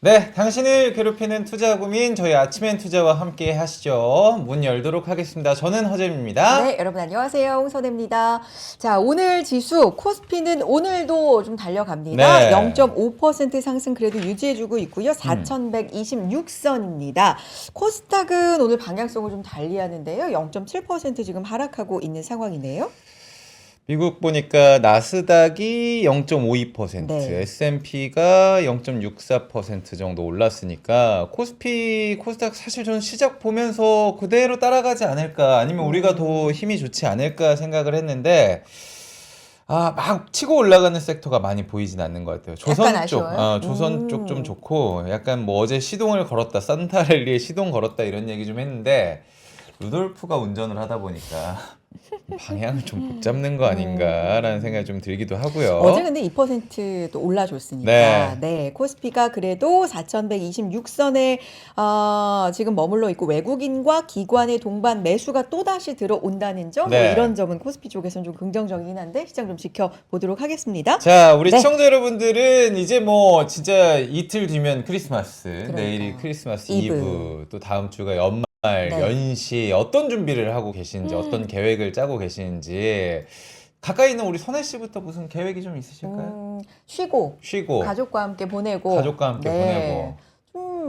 네, 당신을 괴롭히는 투자 고민 저희 아침엔 투자와 함께 하시죠. 문 열도록 하겠습니다. 저는 허잼입니다. 네, 여러분 안녕하세요. 홍선혜입니다. 자, 오늘 지수 코스피는 오늘도 좀 달려갑니다. 네. 0.5% 상승 그래도 유지해주고 있고요. 4,126선입니다. 코스닥은 오늘 방향성을 좀 달리하는데요. 0.7% 지금 하락하고 있는 상황이네요. 미국 보니까 나스닥이 0.52%, 네. S&P가 0.64% 정도 올랐으니까 코스닥 사실 저는 시작 보면서 그대로 따라가지 않을까 아니면 우리가 더 힘이 좋지 않을까 생각을 했는데 막 치고 올라가는 섹터가 많이 보이진 않는 것 같아요. 조선 약간 쪽, 아쉬워요? 조선 쪽 좀 좋고 약간 뭐 어제 시동을 걸었다, 산타랠리에 시동 걸었다 이런 얘기 좀 했는데 루돌프가 운전을 하다 보니까 방향을 좀 못 잡는 거 아닌가라는 생각이 좀 들기도 하고요. 어제 근데 2%또 올라줬으니까 네. 코스피가 그래도 4,126선에 지금 머물러 있고 외국인과 기관의 동반 매수가 또다시 들어온다는 점 네. 뭐 이런 점은 코스피 쪽에서는 좀 긍정적이긴 한데 시장 좀 지켜보도록 하겠습니다. 자, 우리 네. 시청자 여러분들은 이제 뭐 진짜 이틀 뒤면 크리스마스, 그러니까요. 내일이 크리스마스 이브. 이브, 또 다음 주가 연말, 네. 연시 어떤 준비를 하고 계시는지, 어떤 계획을 짜고 계시는지 가까이 있는 우리 선혜 씨부터 무슨 계획이 좀 있으실까요? 쉬고 쉬고 가족과 함께 보내고 가족과 함께 보내고.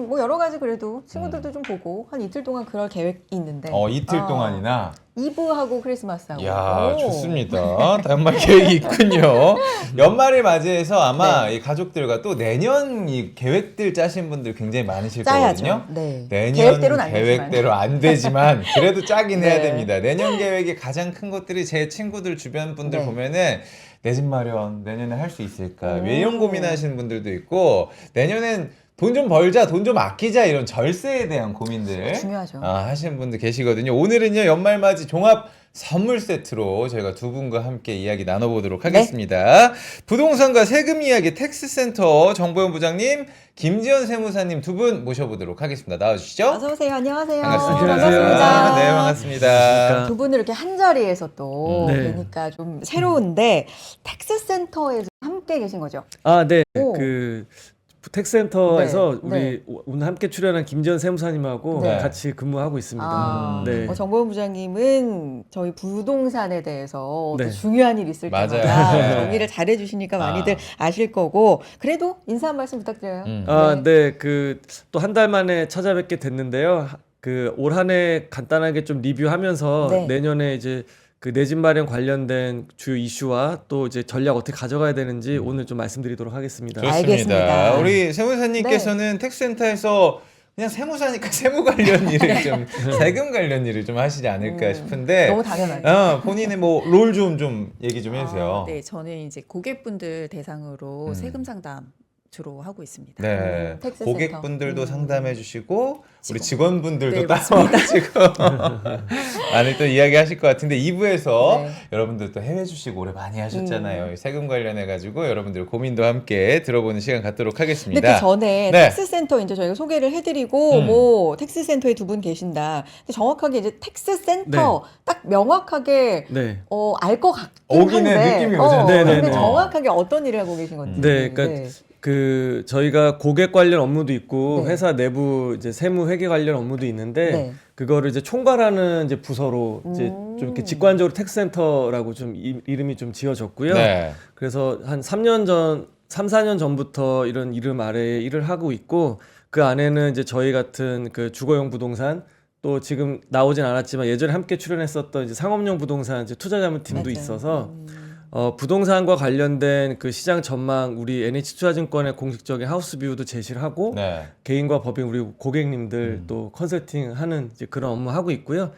뭐 여러 가지 그래도 친구들도 좀 보고 한 이틀 동안 그럴 계획이 있는데 이틀 동안이나. 이브하고 크리스마스하고 야, 오. 좋습니다. 연말 계획이 있군요. 연말을 맞이해서 아마 이 가족들과 또 내년 이 계획들 짜신 분들 굉장히 많으실 짜야죠. 거거든요. 네. 내년 계획대로는 안 되지만. 계획대로 안 되지만 그래도 짜긴 해야 네. 됩니다. 내년 계획의 가장 큰 것들이 제 친구들 주변 분들 네. 보면은 내 집 마련 내년에 할 수 있을까? 왜 이런 고민하시는 분들도 있고 내년엔 돈 좀 벌자, 돈 좀 아끼자 이런 절세에 대한 고민들 중요하죠. 하시는 분들 계시거든요. 오늘은요 연말맞이 종합 선물 세트로 저희가 두 분과 함께 이야기 나눠보도록 하겠습니다. 부동산과 세금 이야기 텍스센터 정보현 부장님, 김지연 세무사님 두 분 모셔보도록 하겠습니다. 나와주시죠. 어서 오세요. 안녕하세요. 반갑습니다. 반갑습니다. 네, 반갑습니다. 두 분을 이렇게 한 자리에서 또 네. 뵈니까 좀 새로운데 텍스센터에 함께 계신 거죠? 네. 오. 그 텍센터에서 네, 우리 네. 오늘 함께 출연한 김지연 세무사님하고 네. 같이 근무하고 있습니다. 네. 정보원 부장님은 저희 부동산에 대해서 네. 또 중요한 일 있을 맞아요. 때마다 네. 정리를 잘해주시니까 많이들 아실 거고 그래도 인사 한 말씀 부탁드려요. 네. 그 또 한 달 만에 찾아뵙게 됐는데요. 그 올 한 해 간단하게 좀 리뷰하면서 네. 내년에 이제 그 내 집 마련 관련된 주요 이슈와 또 이제 전략 어떻게 가져가야 되는지 오늘 좀 말씀드리도록 하겠습니다. 좋습니다. 알겠습니다. 우리 세무사님께서는 텍스센터에서 그냥 세무사니까 세무 관련 일을 좀 세금 관련 일을 좀 하시지 않을까 싶은데 너무 당연하죠. 본인의 뭐 롤 좀 얘기 좀 해주세요. 네, 저는 이제 고객분들 대상으로 세금 상담 주로 하고 있습니다. 네, 텍스센터. 고객분들도 상담해 주시고 우리 직원분들도 네, 따라와가지고 많이 또 이야기하실 것 같은데 2부에서 네. 여러분들 또 해외 주식 오래 많이 하셨잖아요. 세금 관련해 가지고 여러분들 고민도 함께 들어보는 시간 갖도록 하겠습니다. 근데 그 전에 네. 텍스센터 이제 저희가 소개를 해드리고 뭐 텍스센터에 두 분 계신다. 근데 정확하게 이제 텍스센터 딱 명확하게 네. 알 것 같긴 오긴 해, 한데 느낌이 오잖아요. 네, 네, 근데 네. 정확하게 어떤 일을 하고 계신 건지. 네, 그러니까 그 저희가 고객 관련 업무도 있고 네. 회사 내부 이제 세무 회계 관련 업무도 있는데 네. 그거를 이제 총괄하는 이제 부서로 이제 좀 이렇게 직관적으로 텍센터라고 좀 이름이 좀 지어졌고요. 네. 그래서 한 3년 전, 3, 4년 전부터 이런 이름 아래에 일을 하고 있고 그 안에는 이제 저희 같은 그 주거용 부동산 또 지금 나오진 않았지만 예전에 함께 출연했었던 이제 상업용 부동산 이제 투자자문팀도 맞아요. 있어서 부동산과 관련된 그 시장 전망 우리 NH투자증권의 공식적인 하우스 뷰도 제시를 하고 네. 개인과 법인 우리 고객님들 또 컨설팅하는 이제 그런 업무 하고 있고요.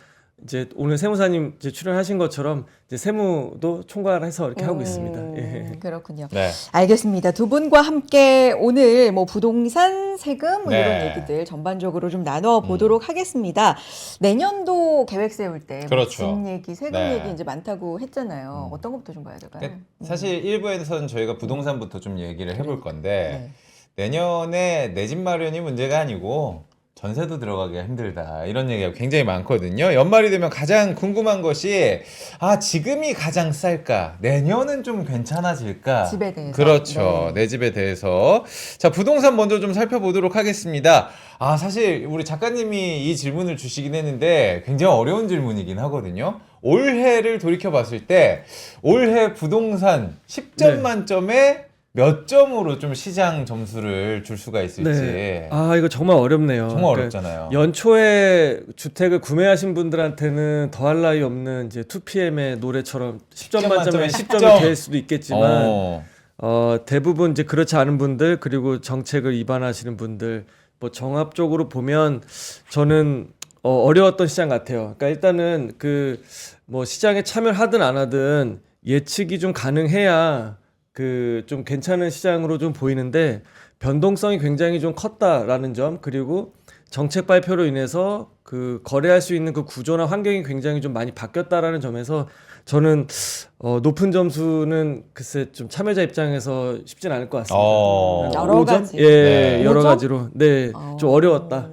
이제 오늘 세무사님 이제 출연하신 것처럼 이제 세무도 총괄해서 이렇게 하고 있습니다. 예. 그렇군요. 네. 알겠습니다. 두 분과 함께 오늘 뭐 부동산, 세금 뭐 네. 이런 얘기들 전반적으로 좀 나눠 보도록 하겠습니다. 내년도 계획 세울 때 뭐 그렇죠. 집 얘기, 세금 네. 얘기 이제 많다고 했잖아요. 어떤 것부터 좀 봐야 될까요? 사실 1부에서는 저희가 부동산부터 좀 얘기를 해볼 건데 네. 내년에 내 집 마련이 문제가 아니고 전세도 들어가기가 힘들다 이런 얘기가 굉장히 많거든요. 연말이 되면 가장 궁금한 것이 지금이 가장 쌀까? 내년은 좀 괜찮아질까? 집에 대해서. 그렇죠. 네. 내 집에 대해서. 자, 부동산 먼저 좀 살펴보도록 하겠습니다. 사실 우리 작가님이 이 질문을 주시긴 했는데 굉장히 어려운 질문이긴 하거든요. 올해를 돌이켜 봤을 때 올해 부동산 10점 네. 만점에 몇 점으로 좀 시장 점수를 줄 수가 있을지. 네. 이거 정말 어렵네요. 정말 그러니까 어렵잖아요. 연초에 주택을 구매하신 분들한테는 더할 나위 없는 이제 2PM의 노래처럼 10점 만점에 10점이 될 수도 있겠지만 대부분 이제 그렇지 않은 분들 그리고 정책을 위반하시는 분들 뭐 종합적으로 보면 저는 어려웠던 시장 같아요. 그러니까 일단은 그 뭐 시장에 참여를 하든 안 하든 예측이 좀 가능해야 그 좀 괜찮은 시장으로 좀 보이는데 변동성이 굉장히 좀 컸다라는 점 그리고 정책 발표로 인해서 그 거래할 수 있는 그 구조나 환경이 굉장히 좀 많이 바뀌었다라는 점에서 저는 높은 점수는 글쎄 좀 참여자 입장에서 쉽진 않을 것 같습니다. 여러 5점? 가지. 예, 네. 여러 5점? 가지로. 네, 좀 어려웠다.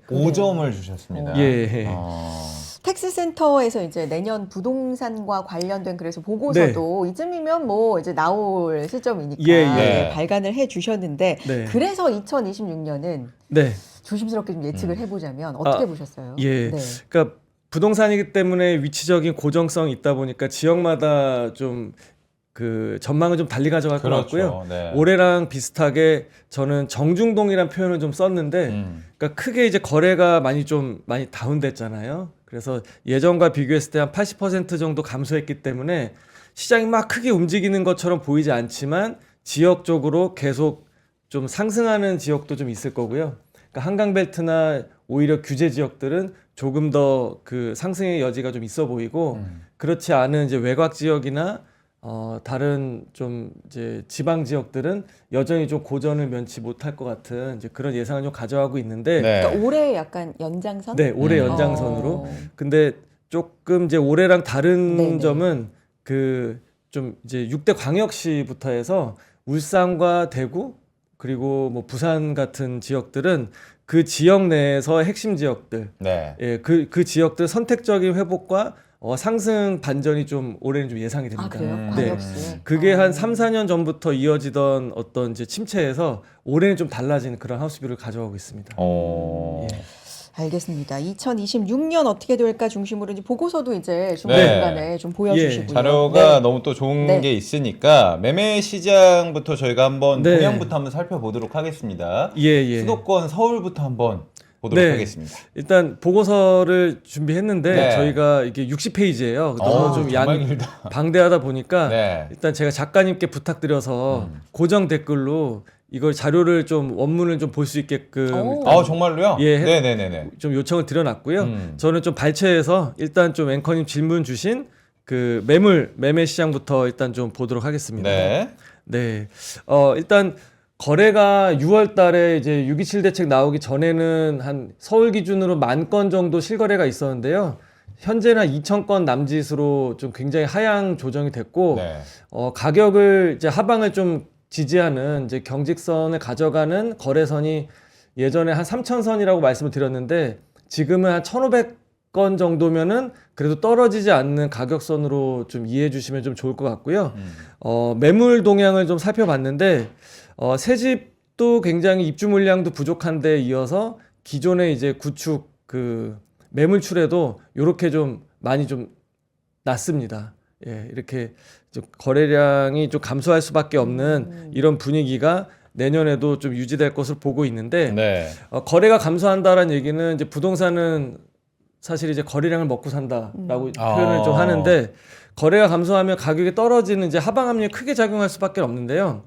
5점을 주셨습니다. 예. 텍스센터에서 이제 내년 부동산과 관련된 그래서 보고서도 이쯤이면 뭐 이제 나올 시점이니까 예, 예. 네. 발간을 해 주셨는데 네. 그래서 2026년은 네. 조심스럽게 좀 예측을 해보자면 어떻게 보셨어요? 예. 네. 그러니까 부동산이기 때문에 위치적인 고정성이 있다 보니까 지역마다 좀 그 전망을 좀 달리 가져갈 것 같고요. 네. 올해랑 비슷하게 저는 정중동이란 표현을 좀 썼는데 그러니까 크게 이제 거래가 많이 다운됐잖아요. 그래서 예전과 비교했을 때 한 80% 정도 감소했기 때문에 시장이 막 크게 움직이는 것처럼 보이지 않지만 지역적으로 계속 좀 상승하는 지역도 좀 있을 거고요. 그러니까 한강벨트나 오히려 규제 지역들은 조금 더 그 상승의 여지가 좀 있어 보이고 그렇지 않은 이제 외곽 지역이나 다른 좀 이제 지방 지역들은 여전히 좀 고전을 면치 못할 것 같은 이제 그런 예상을 좀 가져가고 있는데 네. 그러니까 올해 약간 연장선? 네, 올해 음. 연장선으로. 근데 조금 이제 올해랑 다른 네네. 점은 그 좀 이제 6대 광역시부터 해서 울산과 대구 그리고 뭐 부산 같은 지역들은 그 지역 내에서 핵심 지역들, 네. 예, 그 지역들 선택적인 회복과 상승 반전이 좀 올해는 좀 예상이 됩니다. 그래요? 네. 광역시. 그게 한 3, 4년 전부터 이어지던 어떤 이제 침체에서 올해는 좀 달라지는 그런 하우스뷰를 가져가고 있습니다. 예. 알겠습니다. 2026년 어떻게 될까 중심으로 이제 보고서도 이제 네. 중간중간에 좀 보여주시고요. 자료가 네. 너무 또 좋은 네. 게 있으니까 매매 시장부터 저희가 한번 네. 동향부터 한번 살펴보도록 하겠습니다. 예. 수도권 서울부터 한번 보도록 네. 하겠습니다. 일단 보고서를 준비했는데 네. 저희가 이게 60페이지예요. 너무 좀 정말 길다. 방대하다 보니까 네. 일단 제가 작가님께 부탁드려서 고정 댓글로 이걸 자료를 좀 원문을 좀 볼 수 있게끔 일단 정말로요? 예. 네네네네. 좀 요청을 드려놨고요. 저는 좀 발췌해서 일단 좀 앵커님 질문 주신 그 매매 시장부터 일단 좀 보도록 하겠습니다. 네. 네. 일단 거래가 6월 달에 이제 6.27 대책 나오기 전에는 한 서울 기준으로 10,000건 정도 실거래가 있었는데요. 현재는 2,000건 남짓으로 좀 굉장히 하향 조정이 됐고, 네. 가격을 이제 하방을 좀 지지하는 이제 경직선을 가져가는 거래선이 예전에 한 3,000선이라고 말씀을 드렸는데 지금은 한 1,500건 정도면은 그래도 떨어지지 않는 가격선으로 좀 이해해 주시면 좀 좋을 것 같고요. 매물 동향을 좀 살펴봤는데 새 집도 굉장히 입주 물량도 부족한 데 이어서 기존의 이제 구축 그 매물출에도 이렇게 좀 많이 좀 낮습니다. 예, 이렇게 좀 거래량이 좀 감소할 수밖에 없는 이런 분위기가 내년에도 좀 유지될 것으로 보고 있는데 네. 거래가 감소한다라는 얘기는 이제 부동산은 사실 이제 거래량을 먹고 산다라고 표현을 좀 하는데 거래가 감소하면 가격이 떨어지는 이제 하방 압력이 크게 작용할 수밖에 없는데요.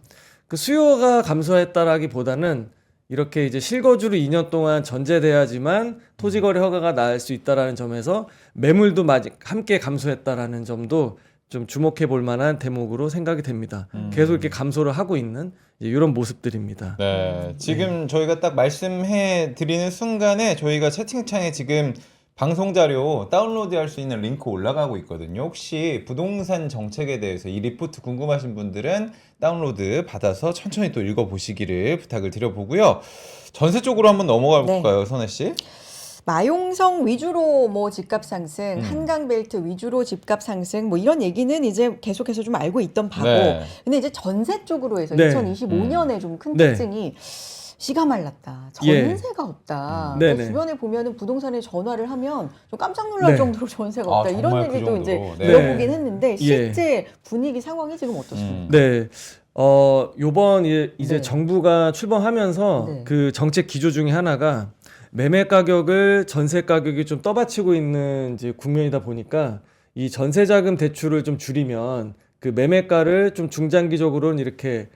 그 수요가 감소했다라기보다는 이렇게 이제 실거주를 2년 동안 전제돼야지만 토지거래 허가가 나올 수 있다라는 점에서 매물도 함께 감소했다라는 점도 좀 주목해 볼 만한 대목으로 생각이 됩니다. 계속 이렇게 감소를 하고 있는 이런 모습들입니다. 네. 지금 저희가 딱 말씀해 드리는 순간에 저희가 채팅창에 지금 방송 자료 다운로드 할 수 있는 링크 올라가고 있거든요. 혹시 부동산 정책에 대해서 이 리포트 궁금하신 분들은 다운로드 받아서 천천히 또 읽어보시기를 부탁을 드려보고요. 전세 쪽으로 한번 넘어가 네. 볼까요, 선혜 씨? 마용성 위주로 뭐 집값 상승, 한강벨트 위주로 집값 상승, 뭐 이런 얘기는 이제 계속해서 좀 알고 있던 바고. 네. 근데 이제 전세 쪽으로 해서 네. 2025년에 좀 큰 네. 특징이 씨가 말랐다. 예. 전세가 없다. 네네. 그러니까 주변에 보면은 부동산에 전화를 하면 좀 깜짝 놀랄 네. 정도로 전세가 아, 없다. 이런 정말 그 얘기도 이제 정도로. 네. 들어보긴 했는데 예. 실제 분위기 상황이 지금 어떻습니까? 네. 요번 이제 네. 정부가 출범하면서 네. 그 정책 기조 중에 하나가 매매 가격을 전세 가격이 좀 떠받치고 있는 이제 국면이다 보니까 이 전세 자금 대출을 좀 줄이면 그 매매가를 좀 중장기적으로는 이렇게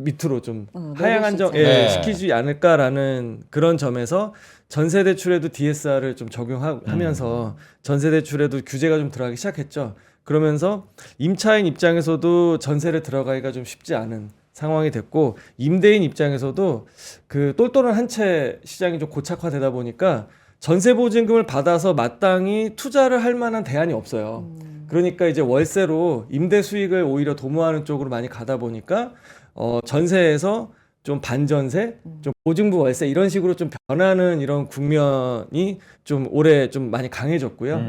밑으로 좀 내릴 하향 수 안정 있잖아요. 예, 네. 시키지 않을까라는 그런 점에서 전세 대출에도 DSR을 좀 적용하면서 전세 대출에도 규제가 좀 들어가기 시작했죠. 그러면서 임차인 입장에서도 전세를 들어가기가 좀 쉽지 않은 상황이 됐고 임대인 입장에서도 그 똘똘한 한 채 시장이 좀 고착화되다 보니까 전세 보증금을 받아서 마땅히 투자를 할 만한 대안이 없어요. 그러니까 이제 월세로 임대 수익을 오히려 도모하는 쪽으로 많이 가다 보니까 전세에서 좀 반전세, 좀 보증부 월세 이런 식으로 좀 변하는 이런 국면이 좀 올해 좀 많이 강해졌고요.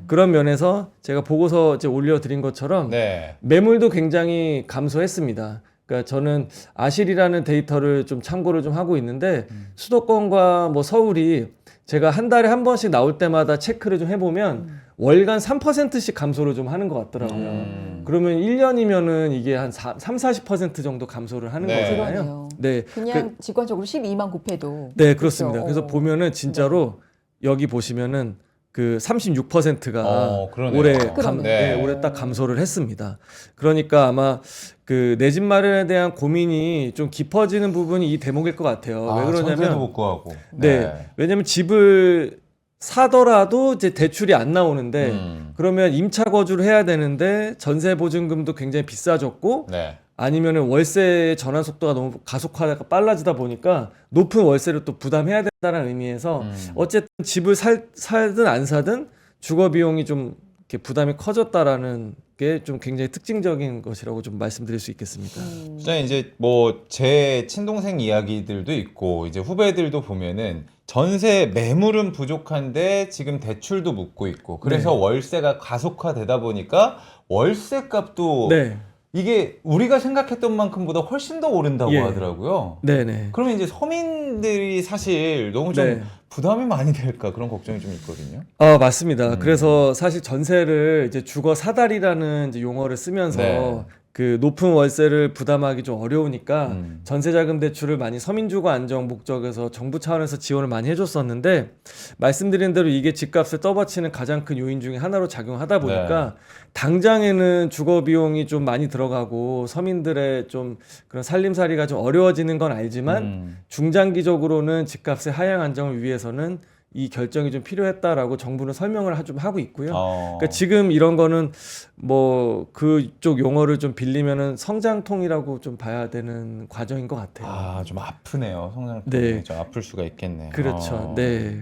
그런 면에서 제가 보고서 이제 올려드린 것처럼 네. 매물도 굉장히 감소했습니다. 그러니까 저는 아실이라는 데이터를 좀 참고를 좀 하고 있는데 수도권과 뭐 서울이 제가 한 달에 한 번씩 나올 때마다 체크를 좀 해보면 월간 3%씩 감소를 좀 하는 것 같더라고요. 그러면 1년이면은 이게 한 30-40% 정도 감소를 하는 네. 거잖아요. 그러네요. 네. 그냥 직관적으로 12만 곱해도 네, 그렇습니다. 그렇죠. 그래서 보면은 진짜로 여기 보시면은 그 36%가 그러네요. 올해 그러네요. 네. 올해 딱 감소를 했습니다. 그러니까 아마 그 내 집 마련에 대한 고민이 좀 깊어지는 부분이 이 대목일 것 같아요. 왜 전세도 그러냐면 못 구하고. 네. 왜냐면 집을 사더라도 이제 대출이 안 나오는데 그러면 임차 거주를 해야 되는데 전세 보증금도 굉장히 비싸졌고 네. 아니면은 월세 전환 속도가 너무 가속화가 빨라지다 보니까 높은 월세를 또 부담해야 된다는 의미에서 어쨌든 집을 살든 안 사든 주거 비용이 좀 이렇게 부담이 커졌다라는 게 좀 굉장히 특징적인 것이라고 좀 말씀드릴 수 있겠습니다. 진짜 이제 뭐 제 친동생 이야기들도 있고 이제 후배들도 보면은 전세 매물은 부족한데 지금 대출도 묻고 있고 그래서 월세가 가속화되다 보니까 월세 값도 네. 이게 우리가 생각했던 만큼보다 훨씬 더 오른다고 예. 하더라고요. 네네. 그러면 이제 서민들이 사실 너무 좀 네. 부담이 많이 될까 그런 걱정이 좀 있거든요. 맞습니다. 그래서 사실 전세를 이제 주거 사달이라는 이제 용어를 쓰면서 네. 그 높은 월세를 부담하기 좀 어려우니까 음. 전세자금 대출을 많이 서민주거 안정 목적에서 정부 차원에서 지원을 많이 해줬었는데 말씀드린 대로 이게 집값을 떠받치는 가장 큰 요인 중에 하나로 작용하다 보니까 당장에는 주거 비용이 좀 많이 들어가고 서민들의 좀 그런 살림살이가 좀 어려워지는 건 알지만 중장기적으로는 집값의 하향 안정을 위해서는 이 결정이 좀 필요했다라고 정부는 설명을 좀 하고 있고요. 그러니까 지금 이런 거는 뭐 그쪽 용어를 좀 빌리면은 성장통이라고 좀 봐야 되는 과정인 것 같아요. 좀 아프네요. 성장통이 네. 좀 아플 수가 있겠네. 그렇죠. 네.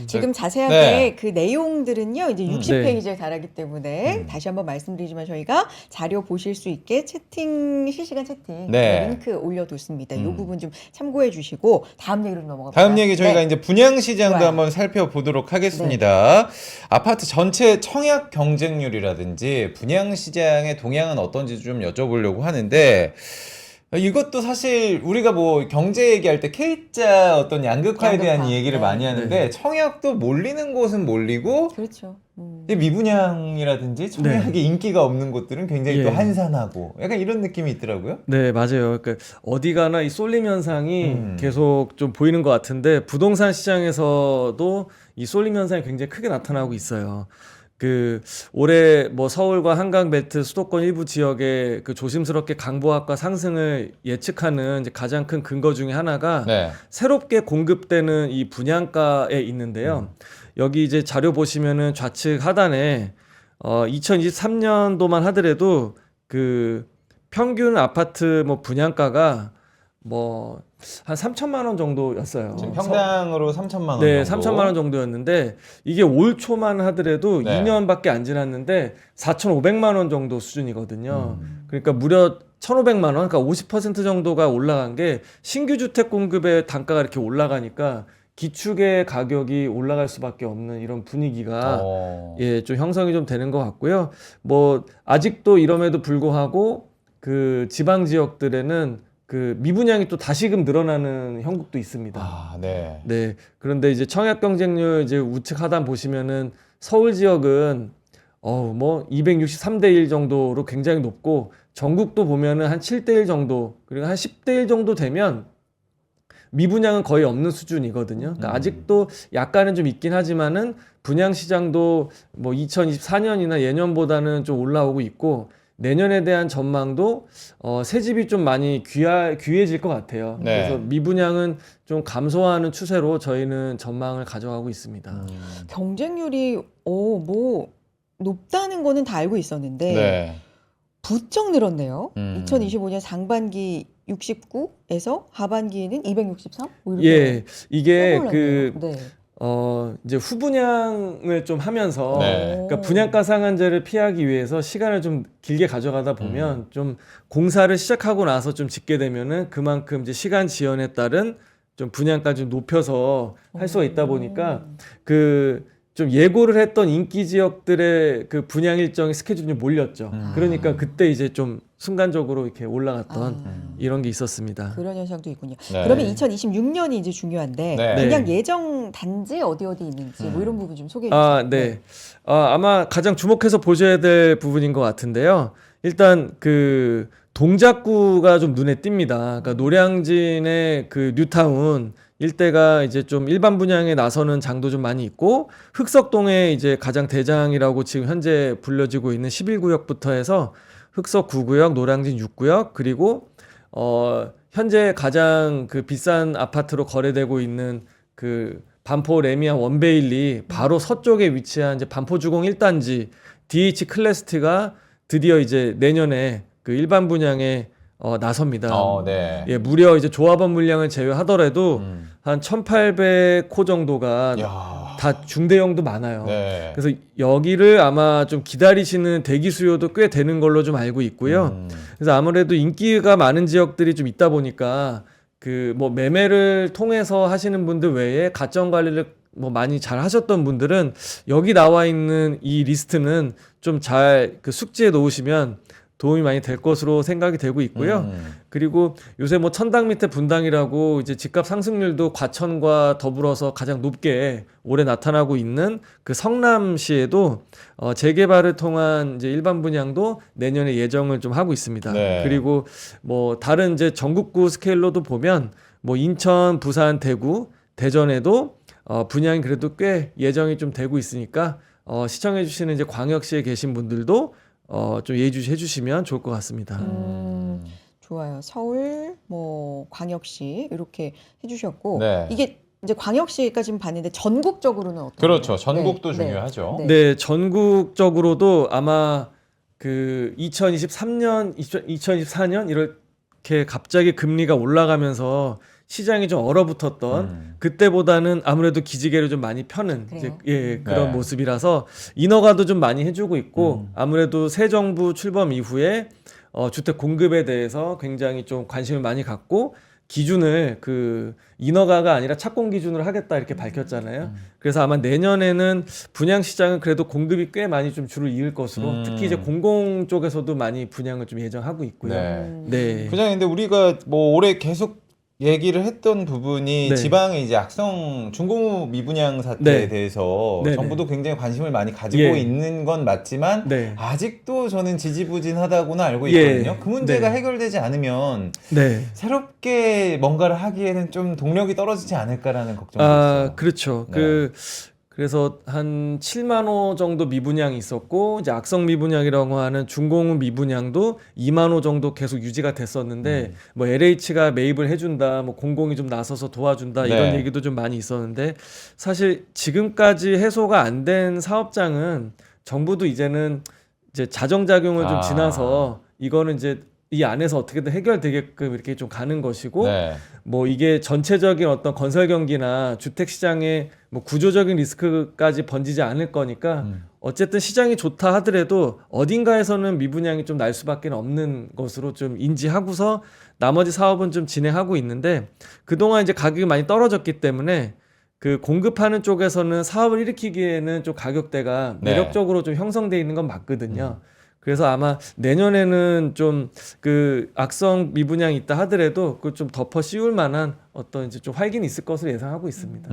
지금 자세하게 네. 그 내용들은요 이제 60페이지에 달하기 때문에 다시 한번 말씀드리지만 저희가 자료 보실 수 있게 실시간 채팅 네. 링크 올려뒀습니다. 이 부분 좀 참고해 주시고 다음 얘기로 넘어가 볼까요? 다음 얘기 저희가 이제 분양 시장도 좋아요. 한번 살펴보도록 하겠습니다. 아파트 전체 청약 경쟁률이라든지 분양 시장의 동향은 어떤지 좀 여쭤보려고 하는데 이것도 사실 우리가 뭐 경제 얘기할 때 K자 어떤 양극화에 대한 양극화. 얘기를 네. 많이 하는데 청약도 몰리는 곳은 몰리고 그렇죠. 이제 미분양이라든지 청약이 인기가 없는 곳들은 굉장히 또 예. 한산하고 약간 이런 느낌이 있더라고요. 네, 맞아요. 그러니까 어디 가나 이 쏠림 현상이 계속 좀 보이는 것 같은데 부동산 시장에서도 이 쏠림 현상이 굉장히 크게 나타나고 있어요. 그 올해 뭐 서울과 한강 벨트 수도권 일부 지역에 그 조심스럽게 강보합과 상승을 예측하는 이제 가장 큰 근거 중에 하나가 네. 새롭게 공급되는 이 분양가에 있는데요. 여기 이제 자료 보시면은 좌측 하단에 2023년도만 하더라도 그 평균 아파트 뭐 분양가가 뭐 한 3천만 원 정도였어요. 지금 평당으로 3천만 원 네, 정도. 3천만 원 정도였는데 이게 올 초만 하더라도 네. 2년밖에 안 지났는데 4,500만 원 정도 수준이거든요. 음. 그러니까 무려 1,500만 원, 그러니까 50% 정도가 올라간 게 신규 주택 공급의 단가가 이렇게 올라가니까 기축의 가격이 올라갈 수밖에 없는 이런 분위기가 예, 좀 형성이 좀 되는 것 같고요. 뭐 아직도 이럼에도 불구하고 그 지방 지역들에는 그 미분양이 또 다시금 늘어나는 형국도 있습니다. 아, 네. 네. 그런데 이제 청약 경쟁률 이제 우측 하단 보시면은 서울 지역은 뭐 263대 1 정도로 굉장히 높고 전국도 보면은 한 7대 1 정도 그리고 한 10대 1 정도 되면 미분양은 거의 없는 수준이거든요. 그러니까 아직도 약간은 좀 있긴 하지만은 분양 시장도 뭐 2024년이나 예년보다는 좀 올라오고 있고 내년에 대한 전망도 새 집이 좀 많이 귀해질 것 같아요. 네. 그래서 미분양은 좀 감소하는 추세로 저희는 전망을 가져가고 있습니다. 경쟁률이 뭐 높다는 거는 다 알고 있었는데 네. 부쩍 늘었네요. 음. 2025년 상반기 69에서 하반기에는 263? 뭐 이렇게 예, 이게 깜짝 그 놀랐네요. 네. 이제 후분양을 좀 하면서 네. 그러니까 분양가 상한제를 피하기 위해서 시간을 좀 길게 가져가다 보면 좀 공사를 시작하고 나서 좀 짓게 되면은 그만큼 이제 시간 지연에 따른 좀 분양가 좀 높여서 할 수가 있다 보니까 그 좀 예고를 했던 인기 지역들의 그 분양 일정이 스케줄이 좀 몰렸죠. 그러니까 그때 이제 좀 순간적으로 이렇게 올라갔던 이런 게 있었습니다. 그런 현상도 있군요. 네. 그러면 2026년이 이제 중요한데 네. 그냥 예정 단지 어디 있는지 뭐 이런 부분 좀 소개해 주세요. 아, 네. 아마 가장 주목해서 보셔야 될 부분인 것 같은데요. 일단 그 동작구가 좀 눈에 띕니다. 그러니까 노량진의 그 뉴타운 일대가 이제 좀 일반 분양에 나서는 장도 좀 많이 있고 흑석동에 이제 가장 대장이라고 지금 현재 불려지고 있는 11구역부터 해서 흑석 9구역, 노량진 6구역 그리고 현재 가장 그 비싼 아파트로 거래되고 있는 그 반포 레미안 원베일리 바로 서쪽에 위치한 이제 반포주공 1단지 DH 클래스트가 드디어 이제 내년에 그 일반 분양에 나섭니다. 네. 예, 무려 이제 조합원 물량을 제외하더라도 한 1,800호 정도가 야. 다 중대형도 많아요. 네. 그래서 여기를 아마 좀 기다리시는 대기 수요도 꽤 되는 걸로 좀 알고 있고요. 그래서 아무래도 인기가 많은 지역들이 좀 있다 보니까 그 뭐 매매를 통해서 하시는 분들 외에 가점 관리를 뭐 많이 잘 하셨던 분들은 여기 나와 있는 이 리스트는 좀 잘 그 숙지해 놓으시면 도움이 많이 될 것으로 생각이 되고 있고요. 그리고 요새 뭐 천당 밑에 분당이라고 이제 집값 상승률도 과천과 더불어서 가장 높게 올해 나타나고 있는 그 성남시에도 재개발을 통한 이제 일반 분양도 내년에 예정을 좀 하고 있습니다. 네. 그리고 뭐 다른 이제 전국구 스케일로도 보면 뭐 인천, 부산, 대구, 대전에도 분양이 그래도 꽤 예정이 좀 되고 있으니까 시청해 주시는 이제 광역시에 계신 분들도 좀 예의주시 해주시면 좋을 것 같습니다. 좋아요. 서울, 뭐 광역시 이렇게 해주셨고 네. 이게 이제 광역시까지 봤는데 전국적으로는 어떤가요? 그렇죠. 전국도 네, 중요하죠. 네. 네, 전국적으로도 아마 그 2023년, 2024년 이렇게 갑자기 금리가 올라가면서 시장이 좀 얼어붙었던 그때보다는 아무래도 기지개를 좀 많이 펴는 이제 그래요? 그런 네. 모습이라서 인허가도 좀 많이 해주고 있고 아무래도 새 정부 출범 이후에 주택 공급에 대해서 굉장히 좀 관심을 많이 갖고 기준을 그 인허가가 아니라 착공 기준으로 하겠다 이렇게 밝혔잖아요. 그래서 아마 내년에는 분양 시장은 그래도 공급이 꽤 많이 좀 줄을 이을 것으로 특히 이제 공공 쪽에서도 많이 분양을 좀 예정하고 있고요. 네. 네. 부장님, 근데 우리가 뭐 올해 계속 얘기를 했던 부분이 네. 지방의 이제 악성 중공업 미분양 사태에 네. 대해서 네, 정부도 굉장히 관심을 많이 가지고 예. 있는 건 맞지만 네. 아직도 저는 지지부진하다고는 알고 예. 있거든요. 그 문제가 네. 해결되지 않으면 네. 새롭게 뭔가를 하기에는 좀 동력이 떨어지지 않을까라는 걱정도 아, 있어요. 그렇죠. 네. 그래서 한 7만 호 정도 미분양이 있었고 이제 악성 미분양이라고 하는 중공업 미분양도 2만 호 정도 계속 유지가 됐었는데 뭐 LH가 매입을 해준다, 뭐 공공이 좀 나서서 도와준다 이런 네. 얘기도 좀 많이 있었는데 사실 지금까지 해소가 안 된 사업장은 정부도 이제는 이제 자정작용을 좀 아. 지나서 이거는 이제 이 안에서 어떻게든 해결되게끔 이렇게 좀 가는 것이고 네. 뭐 이게 전체적인 어떤 건설 경기나 주택 시장의 뭐 구조적인 리스크까지 번지지 않을 거니까 어쨌든 시장이 좋다 하더라도 어딘가에서는 미분양이 좀 날 수밖에 없는 것으로 좀 인지하고서 나머지 사업은 좀 진행하고 있는데 그동안 이제 가격이 많이 떨어졌기 때문에 그 공급하는 쪽에서는 사업을 일으키기에는 좀 가격대가 네. 매력적으로 좀 형성돼 있는 건 맞거든요. 그래서 아마 내년에는 좀 그 악성 미분양이 있다 하더라도 그 좀 덮어 씌울 만한 어떤 이제 좀 활기는 있을 것으로 예상하고 있습니다.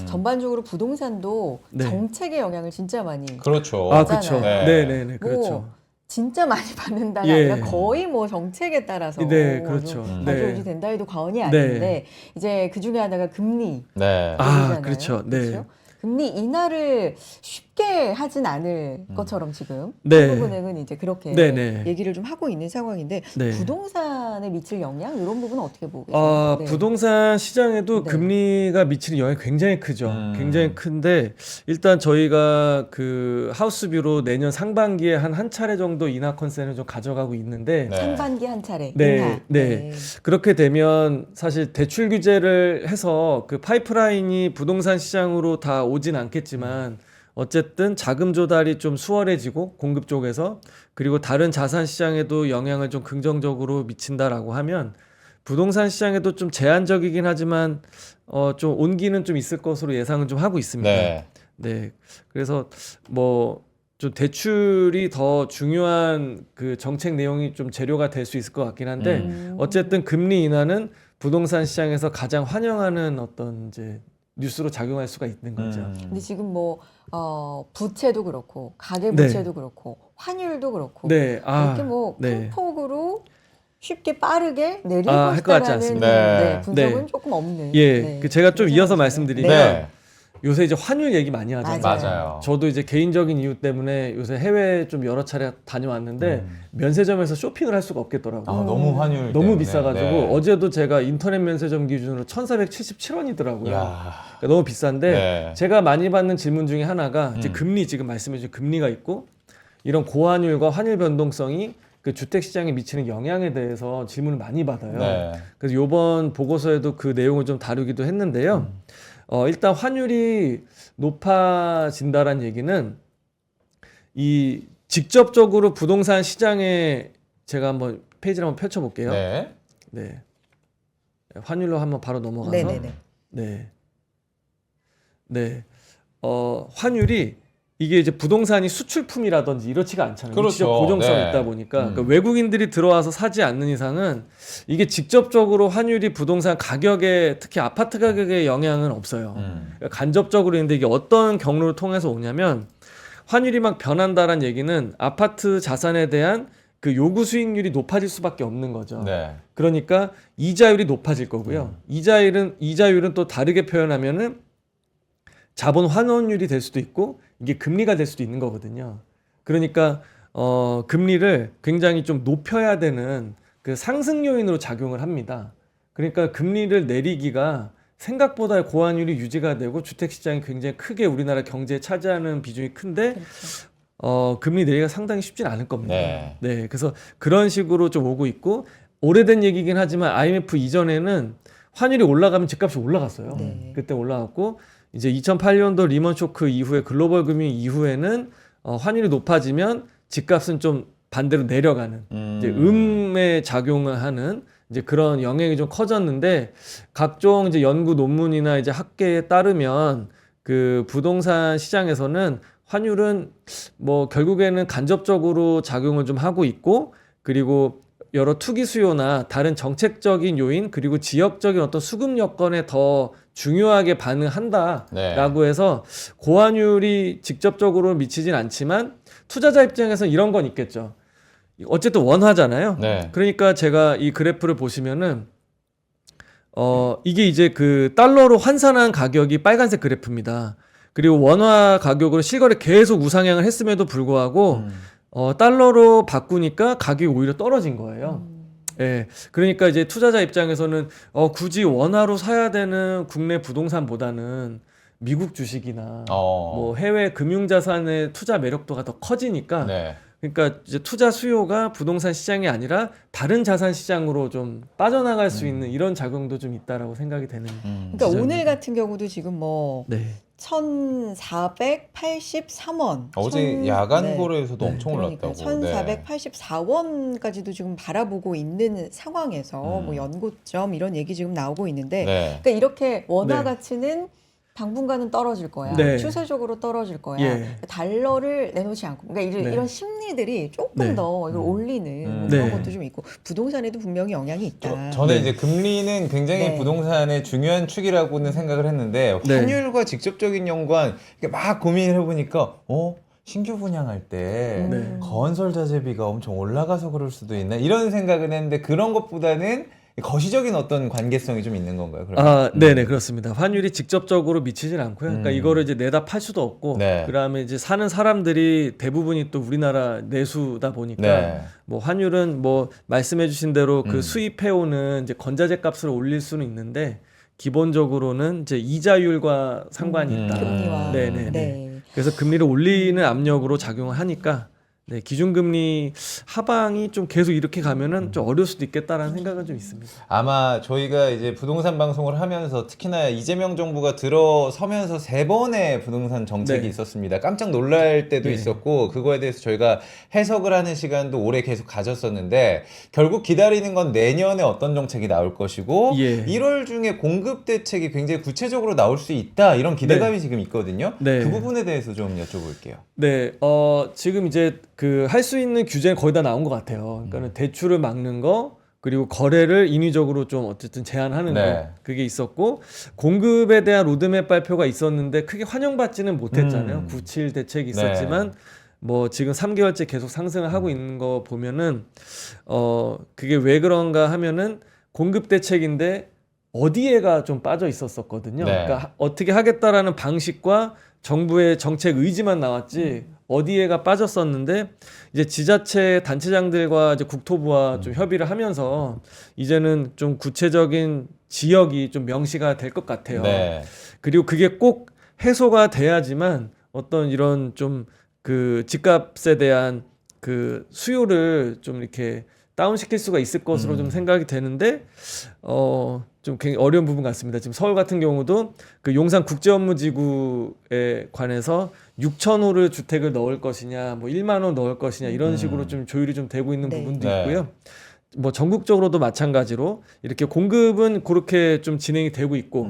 전반적으로 부동산도 네. 정책의 영향을 진짜 많이 그렇죠. 아, 그렇죠. 그렇죠. 네. 네, 네, 네, 뭐 그렇죠. 진짜 많이 받는다가 예. 아니라 거의 뭐 정책에 따라서 네, 그렇죠. 좀 네. 가져오지 된다 해도 과언이 네. 아닌데 이제 그 중에 하나가 금리 네. 아, 금리잖아요. 그렇죠. 네. 그렇죠? 금리 인하를 쉽게 하진 않을 것처럼 지금 네. 한국은행은 이제 그렇게 네, 네. 얘기를 좀 하고 있는 상황인데 네. 부동산에 미칠 영향 이런 부분은 어떻게 보고 계세요? 아, 네. 부동산 시장에도 네. 금리가 미치는 영향이 굉장히 크죠. 굉장히 큰데 일단 저희가 그 하우스뷰로 내년 상반기에 한 차례 정도 인하 컨센을 좀 가져가고 있는데 네. 상반기 한 차례 네, 인하. 네. 그렇게 되면 사실 대출 규제를 해서 그 파이프라인이 부동산 시장으로 다 오진 않겠지만 어쨌든 자금 조달이 좀 수월해지고 공급 쪽에서 그리고 다른 자산 시장에도 영향을 좀 긍정적으로 미친다라고 하면 부동산 시장에도 좀 제한적이긴 하지만 좀 온기는 좀 있을 것으로 예상은 좀 하고 있습니다. 네. 네. 그래서 뭐 좀 대출이 더 중요한 그 정책 내용이 좀 재료가 될 수 있을 것 같긴 한데 어쨌든 금리 인하는 부동산 시장에서 가장 환영하는 어떤 이제 뉴스로 작용할 수가 있는 거죠. 근데 지금 뭐 부채도 그렇고 가계 네. 부채도 그렇고 환율도 그렇고 네. 이렇게 뭐 큰 네. 폭으로 쉽게 빠르게 내릴 할것 같지 것이다라는 않습니다. 네. 분석은 네. 조금 없는. 예. 네. 그 제가 좀 그런 이어서 상황이네요. 말씀드리면 네. 요새 이제 환율 얘기 많이 하잖아요. 맞아요. 저도 이제 개인적인 이유 때문에 요새 해외 좀 여러 차례 다녀왔는데 면세점에서 쇼핑을 할 수가 없겠더라고요. 아, 너무 환율 너무 때문에. 비싸가지고 네. 어제도 제가 인터넷 면세점 기준으로 1,477원이더라고요. 야. 그러니까 너무 비싼데 네. 제가 많이 받는 질문 중에 하나가 이제 음. 금리 지금 말씀해주신 금리가 있고 이런 고환율과 환율 변동성이 그 주택 시장에 미치는 영향에 대해서 질문을 많이 받아요. 네. 그래서 이번 보고서에도 그 내용을 좀 다루기도 했는데요. 일단 환율이 높아진다란 얘기는 이 직접적으로 부동산 시장에 제가 한번 페이지를 한번 펼쳐볼게요. 네. 네. 환율로 한번 바로 넘어가서 네네네. 네. 네. 환율이 이게 이제 부동산이 수출품이라든지 이렇지가 않잖아요. 그렇죠. 위치적 고정성이 네. 있다 보니까 그러니까 외국인들이 들어와서 사지 않는 이상은 이게 직접적으로 환율이 부동산 가격에 특히 아파트 가격에 영향은 없어요. 그러니까 간접적으로 있는데 이게 어떤 경로를 통해서 오냐면 환율이 막 변한다란 얘기는 아파트 자산에 대한 그 요구 수익률이 높아질 수밖에 없는 거죠. 네. 그러니까 이자율이 높아질 거고요. 이자율은 또 다르게 표현하면은 자본 환원율이 될 수도 있고 이게 금리가 될 수도 있는 거거든요. 그러니까 금리를 굉장히 좀 높여야 되는 그 상승 요인으로 작용을 합니다. 그러니까 금리를 내리기가 생각보다 고환율이 유지가 되고 주택 시장이 굉장히 크게 우리나라 경제에 차지하는 비중이 큰데 금리 내리기가 상당히 쉽진 않을 겁니다. 네, 그래서 그런 식으로 좀 오고 있고 오래된 얘기긴 하지만 IMF 이전에는 환율이 올라가면 집값이 올라갔어요. 네. 그때 올라갔고 이제 2008년도 리먼 쇼크 이후에 글로벌 금융 이후에는 환율이 높아지면 집값은 좀 반대로 내려가는 이제 음의 작용을 하는 이제 그런 영향이 좀 커졌는데 각종 이제 연구 논문이나 이제 학계에 따르면 그 부동산 시장에서는 환율은 뭐 결국에는 간접적으로 작용을 좀 하고 있고 그리고 여러 투기 수요나 다른 정책적인 요인 그리고 지역적인 어떤 수급 여건에 더 중요하게 반응한다라고 해서 고환율이 직접적으로 미치진 않지만 투자자 입장에서는 이런 건 있겠죠. 어쨌든 원화잖아요. 네. 그러니까 제가 이 그래프를 보시면은 이게 이제 그 달러로 환산한 가격이 빨간색 그래프입니다. 그리고 원화 가격으로 실거래 계속 우상향을 했음에도 불구하고 달러로 바꾸니까 가격이 오히려 떨어진 거예요. 예. 그러니까 이제 투자자 입장에서는 굳이 원화로 사야 되는 국내 부동산보다는 미국 주식이나 뭐 해외 금융 자산의 투자 매력도가 더 커지니까 네. 그러니까 이제 투자 수요가 부동산 시장이 아니라 다른 자산 시장으로 좀 빠져나갈 수 있는 이런 작용도 좀 있다라고 생각이 되는. 그러니까 시장입니다. 오늘 같은 경우도 지금 뭐 네. 1,483원. 어제 야간 거래에서도 네. 엄청 그러니까 올랐다고. 네. 1,484원까지도 지금 바라보고 있는 상황에서 뭐 연고점 이런 얘기 지금 나오고 있는데 네. 그러니까 이렇게 원화 네. 가치는 당분간은 떨어질 거야. 네. 추세적으로 떨어질 거야. 예. 달러를 내놓지 않고. 그러니까 네. 이런 심리들이 조금 네. 더 이걸 올리는 뭐 네. 그런 것도 좀 있고 부동산에도 분명히 영향이 있다. 저는 네. 이제 금리는 굉장히 네. 부동산의 중요한 축이라고는 생각을 했는데 네. 환율과 직접적인 연관 이렇게 막 고민을 해보니까 신규 분양할 때 네. 건설 자재비가 엄청 올라가서 그럴 수도 있나 이런 생각은 했는데 그런 것보다는 거시적인 어떤 관계성이 좀 있는 건가요? 그러면? 아, 네네, 그렇습니다. 환율이 직접적으로 미치진 않고요. 그러니까 음. 이거를 이제 내다 팔 수도 없고, 네. 그다음에 이제 사는 사람들이 대부분이 또 우리나라 내수다 보니까, 네. 뭐 환율은 뭐 말씀해주신 대로 그 음. 수입해오는 이제 건자재 값을 올릴 수는 있는데, 기본적으로는 이제 이자율과 상관이 있다. 금리와. 네네네. 네. 그래서 금리를 올리는 압력으로 작용을 하니까, 네, 기준금리 하방이 좀 계속 이렇게 가면은 좀 어려울 수도 있겠다라는 생각은 좀 있습니다. 아마 저희가 이제 부동산 방송을 하면서 특히나 이재명 정부가 들어서면서 3번의 부동산 정책이 네. 있었습니다. 깜짝 놀랄 때도 네. 있었고 그거에 대해서 저희가 해석을 하는 시간도 오래 계속 가졌었는데 결국 기다리는 건 내년에 어떤 정책이 나올 것이고 예. 1월 중에 공급 대책이 굉장히 구체적으로 나올 수 있다 이런 기대감이 지금 있거든요. 네. 그 부분에 대해서 좀 여쭤볼게요. 네, 지금 이제 그 할 수 있는 규제는 거의 다 나온 것 같아요. 그러니까는 대출을 막는 거, 그리고 거래를 인위적으로 좀 어쨌든 제한하는 네. 거, 그게 있었고, 공급에 대한 로드맵 발표가 있었는데 크게 환영받지는 못했잖아요. 97 대책이 있었지만, 뭐 지금 3개월째 계속 상승을 하고 있는 거 보면은, 그게 왜 그런가 하면은 공급 대책인데 어디에가 좀 빠져 있었었거든요. 네. 그러니까 어떻게 하겠다라는 방식과 정부의 정책 의지만 나왔지 어디에가 빠졌었는데 이제 지자체 단체장들과 이제 국토부와 좀 협의를 하면서 이제는 좀 구체적인 지역이 좀 명시가 될 것 같아요. 네. 그리고 그게 꼭 해소가 돼야지만 어떤 이런 좀 그 집값에 대한 그 수요를 좀 이렇게 다운시킬 수가 있을 것으로 좀 생각이 되는데 좀 굉장히 어려운 부분 같습니다. 지금 서울 같은 경우도 그 용산 국제업무지구에 관해서 6,000호를 주택을 넣을 것이냐, 뭐 1만 호 넣을 것이냐 이런 식으로 좀 조율이 좀 되고 있는 네. 부분도 네. 있고요. 뭐 전국적으로도 마찬가지로 이렇게 공급은 그렇게 좀 진행이 되고 있고,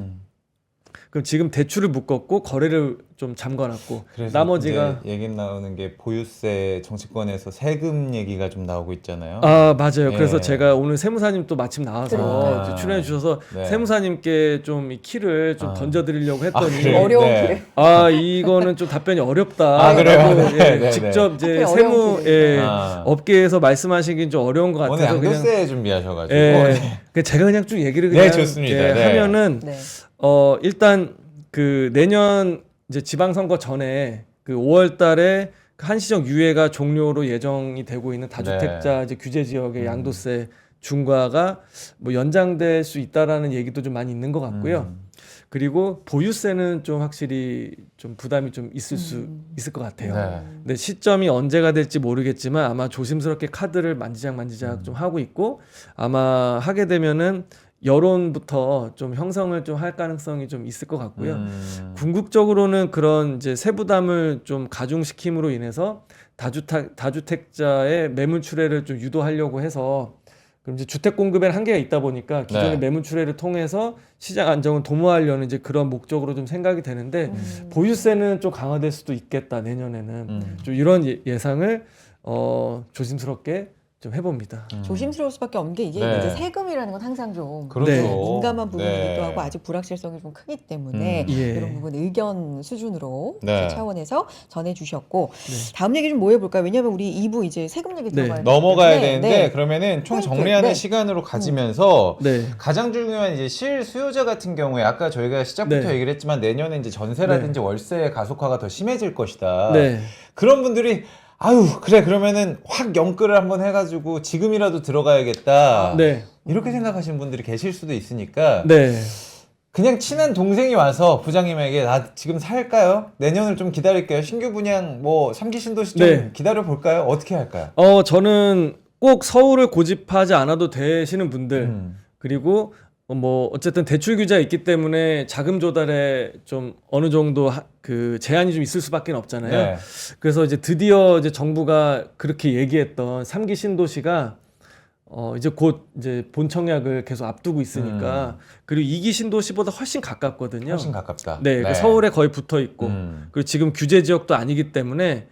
그럼 지금 대출을 묶었고 거래를 좀 잠궈놨고 그래서 나머지가 이제 얘기 나오는 게 보유세 정치권에서 세금 얘기가 좀 나오고 있잖아요. 아 맞아요. 그래서 예. 제가 오늘 세무사님 또 마침 나와서 그러니까요. 이제 출연해 주셔서 네. 세무사님께 좀 이 키를 좀 던져드리려고 했더니 그래요? 어려운 네. 길에. 아 이거는 좀 답변이 어렵다. 아, 그래요? 라고, 네, 예, 네, 직접 이제 하필 세무 어려운 길에. 업계에서 말씀하시긴 좀 어려운 것 오늘 같아서 그냥 양도세 준비하셔가지고 예, 네. 그냥 제가 그냥 쭉 얘기를 네, 그냥 좋습니다. 예, 네. 하면은 네. 일단 그 내년 이제 지방선거 전에 그 5월달에 한시적 유예가 종료로 예정이 되고 있는 다주택자 이제 규제 지역의 양도세 중과가 뭐 연장될 수 있다라는 얘기도 좀 많이 있는 것 같고요. 그리고 보유세는 좀 확실히 좀 부담이 좀 있을 수 있을 것 같아요. 네. 근데 시점이 언제가 될지 모르겠지만 아마 조심스럽게 카드를 만지작 좀 하고 있고 아마 하게 되면은 여론부터 좀 형성을 좀 할 가능성이 좀 있을 것 같고요. 궁극적으로는 그런 이제 세부담을 좀 가중시킴으로 인해서 다주택자의 매물 출회를 좀 유도하려고 해서 그럼 이제 주택 공급에는 한계가 있다 보니까 기존의 네. 매물 출회를 통해서 시장 안정을 도모하려는 이제 그런 목적으로 좀 생각이 되는데 보유세는 좀 강화될 수도 있겠다 내년에는 좀 이런 예상을 조심스럽게 좀 해봅니다. 조심스러울 수밖에 없는 게 이게 네. 이제 세금이라는 건 항상 좀 그렇죠. 네. 민감한 부분이기도 네. 하고 아직 불확실성이 좀 크기 때문에 예. 이런 부분 의견 수준으로 네. 차원에서 전해주셨고 다음 얘기 좀 뭐 해볼까요? 왜냐하면 우리 2부 이제 세금 얘기 네. 들어가야 넘어가야 때문에. 되는데 네. 그러면은 총 포인트. 정리하는 네. 시간으로 가지면서 네. 가장 중요한 이제 실수요자 같은 경우에 아까 저희가 시작부터 네. 얘기를 했지만 내년에 이제 전세라든지 월세 가속화가 더 심해질 것이다. 네. 그런 분들이 아유 그래 그러면은 확 연끌을 한번 해가지고 지금이라도 들어가야겠다. 네. 이렇게 생각하시는 분들이 계실 수도 있으니까 네. 그냥 친한 동생이 와서 부장님에게 나 지금 살까요? 내년을 좀 기다릴게요. 신규 분양 뭐 3기 신도시 좀 네. 기다려 볼까요? 어떻게 할까요? 저는 꼭 서울을 고집하지 않아도 되시는 분들 그리고 뭐 어쨌든 대출 규제가 있기 때문에 자금 조달에 좀 어느 정도 그 제한이 좀 있을 수밖에 없잖아요. 네. 그래서 이제 드디어 이제 정부가 그렇게 얘기했던 3기 신도시가 이제 곧 이제 본청약을 계속 앞두고 있으니까 그리고 2기 신도시보다 훨씬 가깝거든요. 훨씬 가깝다. 네, 그 서울에 거의 붙어 있고 그리고 지금 규제 지역도 아니기 때문에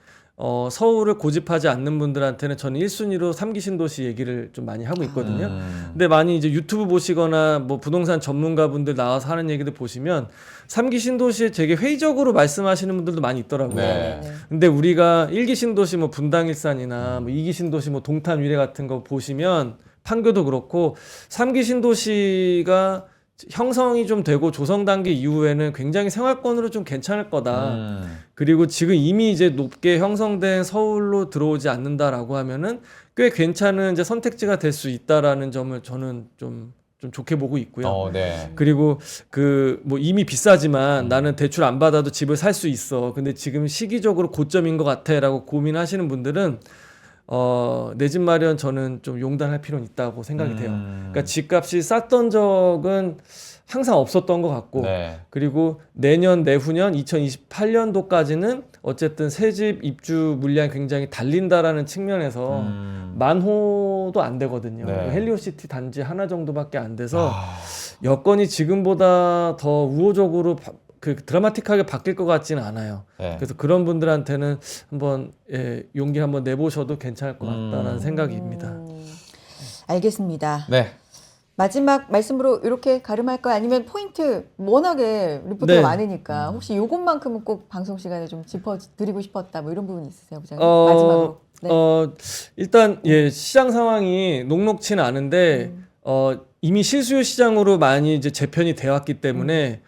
서울을 고집하지 않는 분들한테는 저는 1순위로 3기 신도시 얘기를 좀 많이 하고 있거든요. 근데 많이 이제 유튜브 보시거나 뭐 부동산 전문가분들 나와서 하는 얘기들 보시면 3기 신도시에 되게 회의적으로 말씀하시는 분들도 많이 있더라고요. 네. 근데 우리가 1기 신도시 뭐 분당일산이나 뭐 2기 신도시 뭐 동탄 위례 같은 거 보시면 판교도 그렇고 3기 신도시가 형성이 좀 되고 조성 단계 이후에는 굉장히 생활권으로 좀 괜찮을 거다. 그리고 지금 이미 이제 높게 형성된 서울로 들어오지 않는다라고 하면은 꽤 괜찮은 이제 선택지가 될 수 있다라는 점을 저는 좀 좋게 보고 있고요. 네. 그리고 그 뭐 이미 비싸지만 나는 대출 안 받아도 집을 살 수 있어. 근데 지금 시기적으로 고점인 것 같아라고 고민하시는 분들은 내 집 마련 저는 좀 용단할 필요는 있다고 생각이 돼요. 그러니까 집값이 쌌던 적은 항상 없었던 것 같고 네. 그리고 내년 내후년 2028년도까지는 어쨌든 새집 입주 물량이 굉장히 달린다라는 측면에서 만호도 안 되거든요. 네. 헬리오시티 단지 하나 정도밖에 안 돼서 여건이 지금보다 더 우호적으로 그 드라마틱하게 바뀔 것 같지는 않아요. 네. 그래서 그런 분들한테는 한번 용기 한번 내보셔도 괜찮을 것 같다는 생각입니다. 알겠습니다. 네. 마지막 말씀으로 이렇게 가름할까요? 아니면 포인트 워낙에 리포트가 네. 많으니까 혹시 요것만큼은 꼭 방송 시간에 좀 짚어드리고 싶었다 뭐 이런 부분 있으세요, 부장님? 마지막으로. 네. 일단 시장 상황이 녹록치는 않은데 이미 실수요 시장으로 많이 이제 재편이 되어 왔기 때문에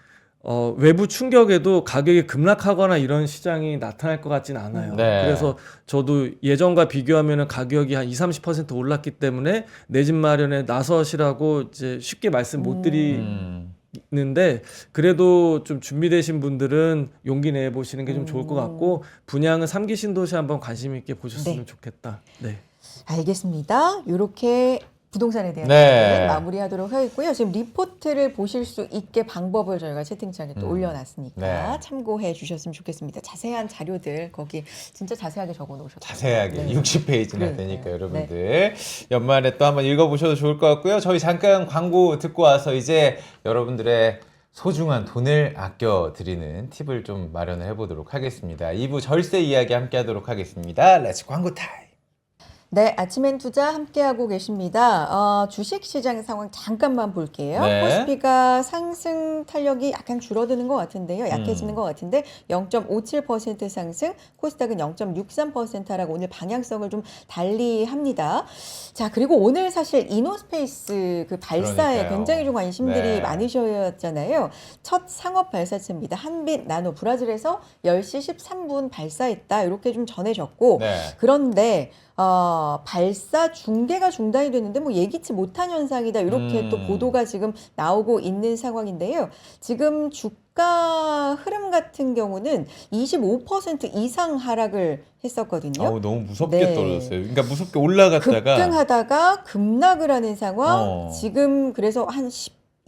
외부 충격에도 가격이 급락하거나 이런 시장이 나타날 것 같지는 않아요. 네. 그래서 저도 예전과 비교하면 가격이 한 20-30% 올랐기 때문에 내 집 마련에 나서시라고 이제 쉽게 말씀 못 드리는데 그래도 좀 준비되신 분들은 용기 내 보시는 게 좀 좋을 것 같고 분양은 3기 신도시 한번 관심 있게 보셨으면 네. 좋겠다. 네. 알겠습니다. 이렇게 부동산에 대한 네. 얘기는 마무리하도록 하겠고요. 지금 리포트를 보실 수 있게 방법을 저희가 채팅창에 또 올려놨으니까 네. 참고해 주셨으면 좋겠습니다. 자세한 자료들 거기 진짜 자세하게 적어 놓으셨어요. 자세하게 네. 60페이지나 네. 되니까 네. 여러분들 연말에 또 한번 읽어보셔도 좋을 것 같고요. 저희 잠깐 광고 듣고 와서 이제 여러분들의 소중한 돈을 아껴드리는 팁을 좀 마련을 해보도록 하겠습니다. 2부 절세 이야기 함께 하도록 하겠습니다. 렛츠 광고 타임. 네, 아침엔 투자 함께하고 계십니다. 주식시장 상황 잠깐만 볼게요. 네. 코스피가 상승 탄력이 약간 줄어드는 것 같은데요. 약해지는 것 같은데 0.57% 상승, 코스닥은 0.63% 하락 오늘 방향성을 좀 달리합니다. 자, 그리고 오늘 사실 이노스페이스 그 발사에 그러니까요. 굉장히 좀 관심들이 네. 많으셨잖아요. 첫 상업 발사체입니다. 한빛 나노 브라질에서 10시 13분 발사했다. 이렇게 좀 전해졌고 네. 그런데 발사 중계가 중단이 됐는데 뭐 예기치 못한 현상이다 이렇게 또 보도가 지금 나오고 있는 상황인데요. 지금 주가 흐름 같은 경우는 25% 이상 하락을 했었거든요. 아우, 너무 무섭게 네. 떨어졌어요. 그러니까 무섭게 올라갔다가 급등하다가 급락을 하는 상황. 어. 지금 그래서 한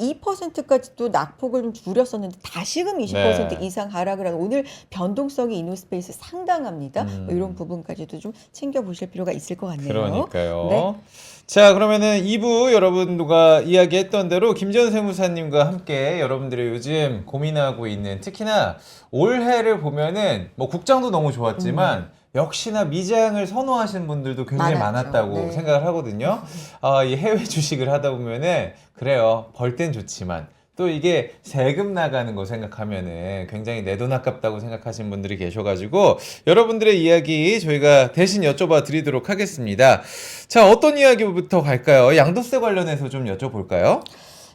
2%까지 또 낙폭을 좀 줄였었는데 다시금 20% 네. 이상 하락을 하는 오늘 변동성이 이노스페이스 상당합니다. 뭐 이런 부분까지도 좀 챙겨보실 필요가 있을 것 같네요. 그러니까요. 네. 자, 그러면은 2부 여러분과 이야기했던 대로 김지원 세무사님과 함께 여러분들의 요즘 고민하고 있는 특히나 올해를 보면은 뭐 국장도 너무 좋았지만 역시나 미장을 선호하시는 분들도 굉장히 많았죠. 많았다고 네. 생각을 하거든요. 이 해외 주식을 하다 보면은 그래요. 벌 땐 좋지만 또 이게 세금 나가는 거 생각하면은 굉장히 내 돈 아깝다고 생각하시는 분들이 계셔가지고 여러분들의 이야기 저희가 대신 여쭤봐 드리도록 하겠습니다. 자, 어떤 이야기부터 갈까요? 양도세 관련해서 좀 여쭤볼까요?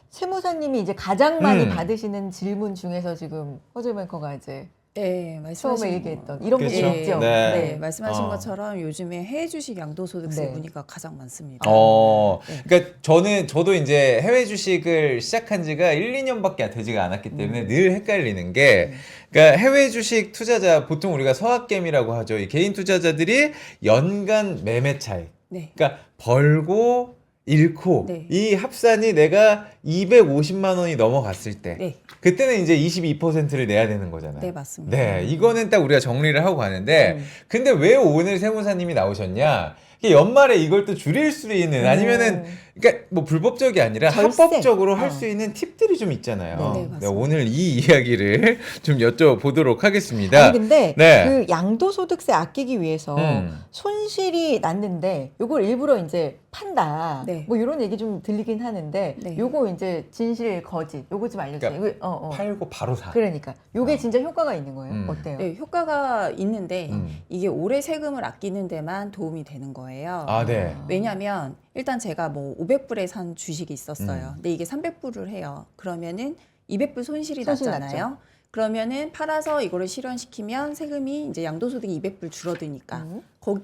세무사님이 이제 가장 많이 받으시는 질문 중에서 지금 허즈메이커가 이제 네, 말씀하신 처음에 얘기했던 이런 게 그렇죠. 있죠. 네. 네, 말씀하신 어. 것처럼 요즘에 해외 주식 양도소득세 네. 문의가 가장 많습니다. 네. 그러니까 저도 이제 해외 주식을 시작한 지가 1, 2년밖에 되지가 않았기 때문에 늘 헷갈리는 게, 그러니까 해외 주식 투자자, 보통 우리가 서학개미라고 하죠. 이 개인 투자자들이 연간 매매 차익. 네. 그러니까 벌고 잃고 네. 이 합산이 내가 250만 원이 넘어갔을 때 네. 그때는 이제 22%를 내야 되는 거잖아요. 네, 맞습니다. 네, 이거는 딱 우리가 정리를 하고 가는데, 근데 왜 오늘 세무사님이 나오셨냐? 이게 연말에 이걸 또 줄일 수 있는, 아니면은, 그러니까 뭐 불법적이 아니라 절세. 합법적으로 할 어. 수 있는 팁들이 좀 있잖아요. 네, 네, 맞습니다. 오늘 이 이야기를 좀 여쭤보도록 하겠습니다. 아니 근데 네. 그 양도소득세 아끼기 위해서 음. 손실이 났는데 요걸 일부러 이제 판다. 네. 뭐 이런 얘기 좀 들리긴 하는데 네. 요거 이제 진실 거짓 요거 좀 알려주세요. 그러니까 이거, 팔고 바로 사. 그러니까 요게 진짜 효과가 있는 거예요. 음. 어때요? 네, 효과가 있는데 음. 이게 올해 세금을 아끼는 데만 도움이 되는 거예요. 아, 네. 왜냐하면 일단 제가 뭐 500불에 산 주식이 있었어요. 음. 근데 이게 300불을 해요. 그러면은 200불 손실이 손실 났잖아요. 그러면은 팔아서 이거를 실현시키면 세금이 이제 양도소득이 200불 줄어드니까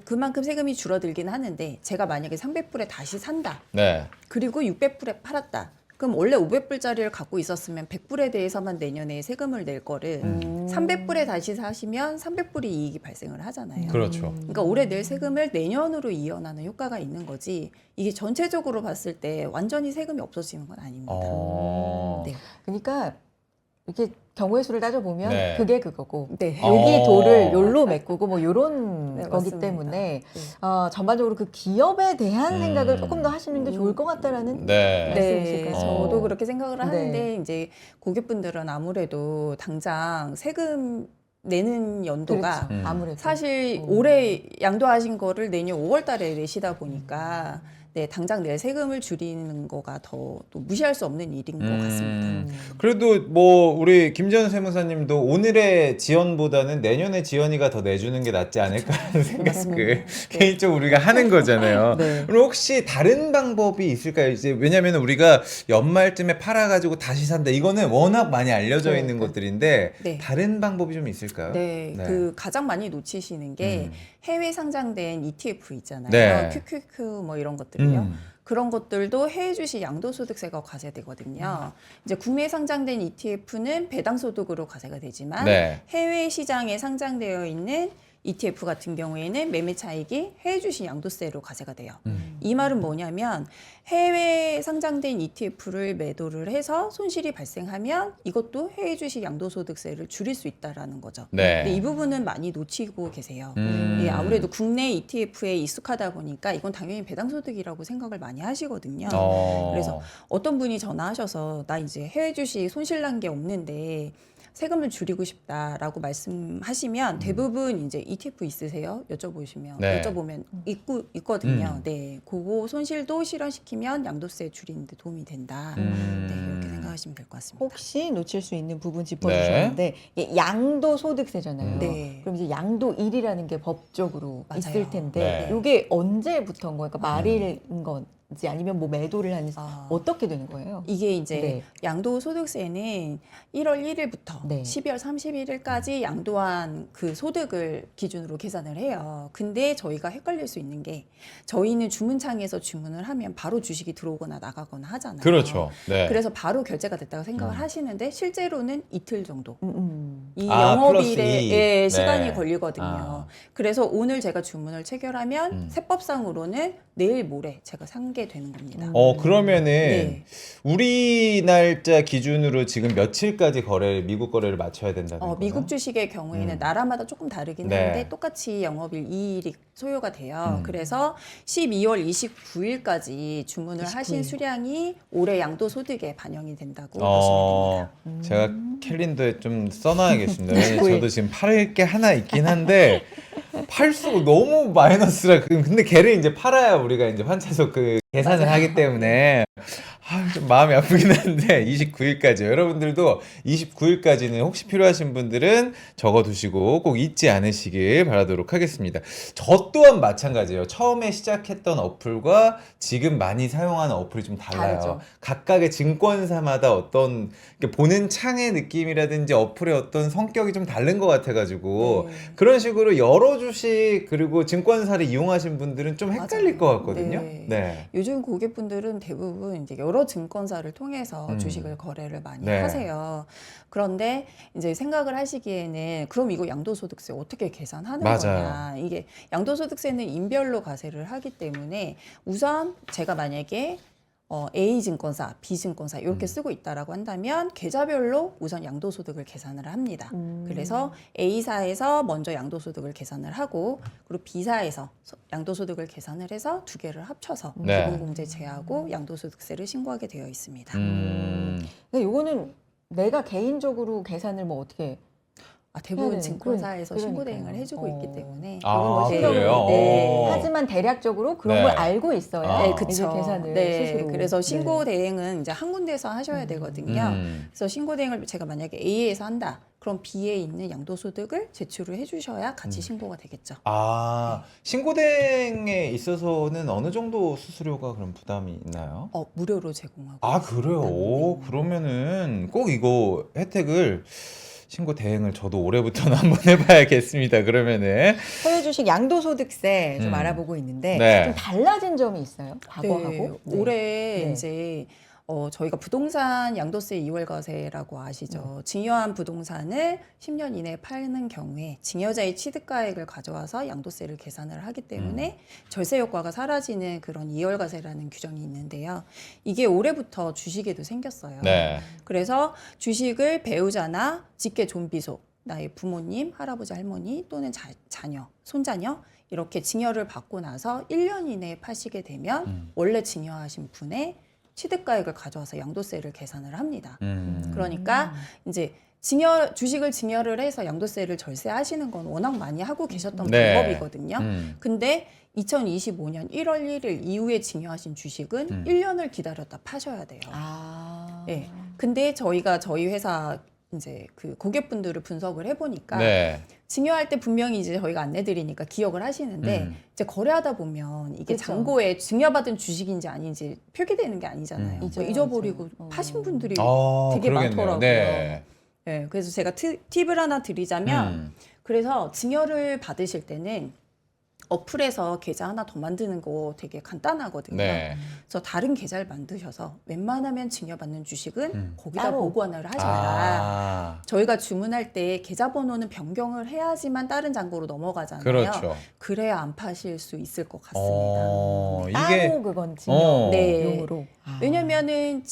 그만큼 세금이 줄어들긴 하는데, 제가 만약에 300불에 다시 산다. 네. 그리고 600불에 팔았다. 그럼 원래 500불짜리를 갖고 있었으면 100불에 대해서만 내년에 세금을 낼 거를 300불에 다시 사시면 300불이 이익이 발생을 하잖아요. 그렇죠. 그러니까 올해 낼 세금을 내년으로 이어나는 효과가 있는 거지, 이게 전체적으로 봤을 때 완전히 세금이 없어지는 건 아닙니다. 네. 그러니까 이렇게 경우의 수를 따져보면 네. 그게 그거고 네. 여기 돌을 요로 메꾸고 뭐 요런 네, 거기 맞습니다. 때문에 네. 전반적으로 그 기업에 대한 생각을 조금 더 하시는 게 좋을 것 같다라는 네. 네, 말씀이실까요? 저도 그렇게 생각을 하는데, 네. 이제 고객분들은 아무래도 당장 세금 내는 연도가 그렇죠. 아무래도 사실 올해 양도하신 거를 내년 5월 달에 내시다 보니까 네, 당장 낼 세금을 줄이는 거가 더 또 무시할 수 없는 일인 것 같습니다. 그래도 뭐 우리 김전 세무사님도 오늘의 지연보다는 내년의 지연이가 더 내주는 게 낫지 않을까라는 생각을 개인적으로 우리가 하는 거잖아요. 네. 그럼 혹시 다른 방법이 있을까요? 이제 왜냐하면 우리가 연말쯤에 팔아가지고 다시 산다, 이거는 워낙 많이 알려져 있는 그러니까. 것들인데 네. 다른 방법이 좀 있을까요? 네, 네. 그 가장 많이 놓치시는 게 음. 해외 상장된 ETF 있잖아요. 네. QQQ 뭐 이런 것들이요. 음. 그런 것들도 해외 주식 양도소득세가 과세되거든요. 이제 국내 상장된 ETF는 배당소득으로 과세가 되지만 네. 해외 시장에 상장되어 있는 ETF 같은 경우에는 매매 차익이 해외 주식 양도세로 과세가 돼요. 이 말은 뭐냐면 해외 상장된 ETF를 매도를 해서 손실이 발생하면 이것도 해외 주식 양도소득세를 줄일 수 있다라는 거죠. 네. 근데 이 부분은 많이 놓치고 계세요. 음. 예, 아무래도 국내 ETF에 익숙하다 보니까 이건 당연히 배당소득이라고 생각을 많이 하시거든요. 그래서 어떤 분이 전화하셔서 나 이제 해외 주식 손실 난 게 없는데 세금을 줄이고 싶다라고 말씀하시면 대부분 이제 ETF 있으세요? 여쭤보시면 네. 여쭤보면 있거든요. 네, 그거 손실도 실현시키면 양도세 줄이는데 도움이 된다. 네, 이렇게 생각하시면 될 것 같습니다. 혹시 놓칠 수 있는 부분 짚어주셨는데 이게 양도소득세잖아요. 네. 그럼 이제 양도일이라는 게 법적으로 맞아요. 있을 텐데 네. 이게 언제부터인 거예요? 그러니까 말일인 건지 아니면 뭐 매도를 하는지 어떻게 되는 거예요? 이게 이제 네. 양도소득세는 1월 1일부터 네. 12월 31일까지 양도한 그 소득을 기준으로 계산을 해요. 근데 저희가 헷갈릴 수 있는 게, 저희는 주문창에서 주문을 하면 바로 주식이 들어오거나 나가거나 하잖아요. 그렇죠. 네. 그래서 바로 결제가 됐다고 생각을 하시는데 실제로는 이틀 정도 이 아, 영업일에 플러스 이. 예, 시간이 네. 걸리거든요. 아. 그래서 오늘 제가 주문을 체결하면 세법상으로는 내일 모레 제가 산게 되는 겁니다. 그러면은 네. 우리 날짜 기준으로 지금 며칠까지 미국 거래를 마쳐야 된다는 거예요? 미국 주식의 경우에는 나라마다 조금 다르긴 네. 한데 똑같이 영업일 2일이 소요가 돼요. 그래서 12월 29일까지 주문을 하신 29일. 수량이 올해 양도소득에 반영이 된다고 보시면 됩니다. 제가 캘린더에 좀 써놔야겠습니다. 왜냐면 29일. 저도 지금 팔을 게 하나 있긴 한데 팔수록 너무 마이너스라. 근데 걔를 이제 팔아야 우리가 이제 환차소 계산을 하기 때문에 좀 마음이 아프긴 한데 29일까지 여러분들도 29일까지는 혹시 필요하신 분들은 적어두시고 꼭 잊지 않으시길 바라도록 하겠습니다. 저 또한 마찬가지예요. 처음에 시작했던 어플과 지금 많이 사용하는 어플이 좀 달라요. 다르죠. 각각의 증권사마다 어떤 보는 창의 느낌이라든지 어플의 어떤 성격이 좀 다른 것 같아가지고 네. 그런 식으로 여러 주식 그리고 증권사를 이용하신 분들은 좀 헷갈릴 맞아요. 것 같거든요. 네. 네. 요즘 고객분들은 대부분 이제 여러 증권사를 통해서 음. 주식을 거래를 많이 네. 하세요. 그런데 이제 생각을 하시기에는 그럼 이거 양도소득세 어떻게 계산하는 맞아요. 거냐. 이게 양도소득세는 인별로 과세를 하기 때문에 우선 제가 만약에 A 증권사, B 증권사 이렇게 쓰고 있다라고 한다면 계좌별로 우선 양도소득을 계산을 합니다. 그래서 A사에서 먼저 양도소득을 계산을 하고 그리고 B사에서 양도소득을 계산을 해서 두 개를 합쳐서 네. 기본공제 제하고 양도소득세를 신고하게 되어 있습니다. 근데 요거는 내가 개인적으로 계산을 뭐 어떻게 대부분 해야 되는, 증권사에서 그러니까요. 신고 대행을 해주고 있기 때문에 아, 이건 뭐 그래요? 신경을 네. 하지만 대략적으로 그런 네. 걸 알고 있어야 아. 네, 이제 그쵸. 계산을 네, 스스로. 그래서 신고 네. 대행은 이제 한 군데서 하셔야 되거든요. 그래서 신고 대행을 제가 만약에 A에서 한다. 그럼 B에 있는 양도소득을 제출을 해주셔야 같이 신고가 되겠죠. 아, 신고대행에 있어서는 어느 정도 수수료가 그럼 부담이 있나요? 무료로 제공하고. 아, 그래요? 오, 그러면은 꼭 이거 혜택을 신고 대행을 저도 올해부터는 한번 해봐야겠습니다. 그러면은. 해외 주식 양도소득세 좀 음. 알아보고 있는데 네. 좀 달라진 점이 있어요? 과거하고? 네, 네. 올해 네. 이제 저희가 부동산 양도세 2월 과세라고 아시죠? 증여한 부동산을 10년 이내에 파는 경우에 증여자의 취득가액을 가져와서 양도세를 계산을 하기 때문에 절세 효과가 사라지는 그런 2월 과세라는 규정이 있는데요. 이게 올해부터 주식에도 생겼어요. 네. 그래서 주식을 배우자나 직계 존비속, 나의 부모님, 할아버지, 할머니 또는 자녀, 손자녀 이렇게 증여를 받고 나서 1년 이내에 파시게 되면 원래 증여하신 분의 취득가액을 가져와서 양도세를 계산을 합니다. 그러니까 이제 주식을 증여를 해서 양도세를 절세하시는 건 워낙 많이 하고 계셨던 네. 방법이거든요. 근데 2025년 1월 1일 이후에 증여하신 주식은 1년을 기다렸다 파셔야 돼요. 아. 네. 근데 저희 회사 이제 그 고객분들을 분석을 해보니까 네. 증여할 때 분명히 이제 저희가 안내드리니까 기억을 하시는데 이제 거래하다 보면 이게 그쵸. 잔고에 증여받은 주식인지 아닌지 표기되는 게 아니잖아요. 뭐 잊어버리고 파신 분들이 되게 그러겠네요. 많더라고요. 네. 네, 그래서 제가 팁을 하나 드리자면 그래서 증여를 받으실 때는 어플에서 계좌 하나 더 만드는 거 되게 간단하거든요. 네. 그래서 다른 계좌를 만드셔서 웬만하면 증여받는 주식은 거기다 따로. 보관을 하셔야 아, 저희가 주문할 때 계좌번호는 변경을 해야지만 다른 잔고로 넘어가잖아요. 그렇죠. 그래야 안 파실 수 있을 것 같습니다. 이게 따로 그건 네. 증여용으로. 왜냐면은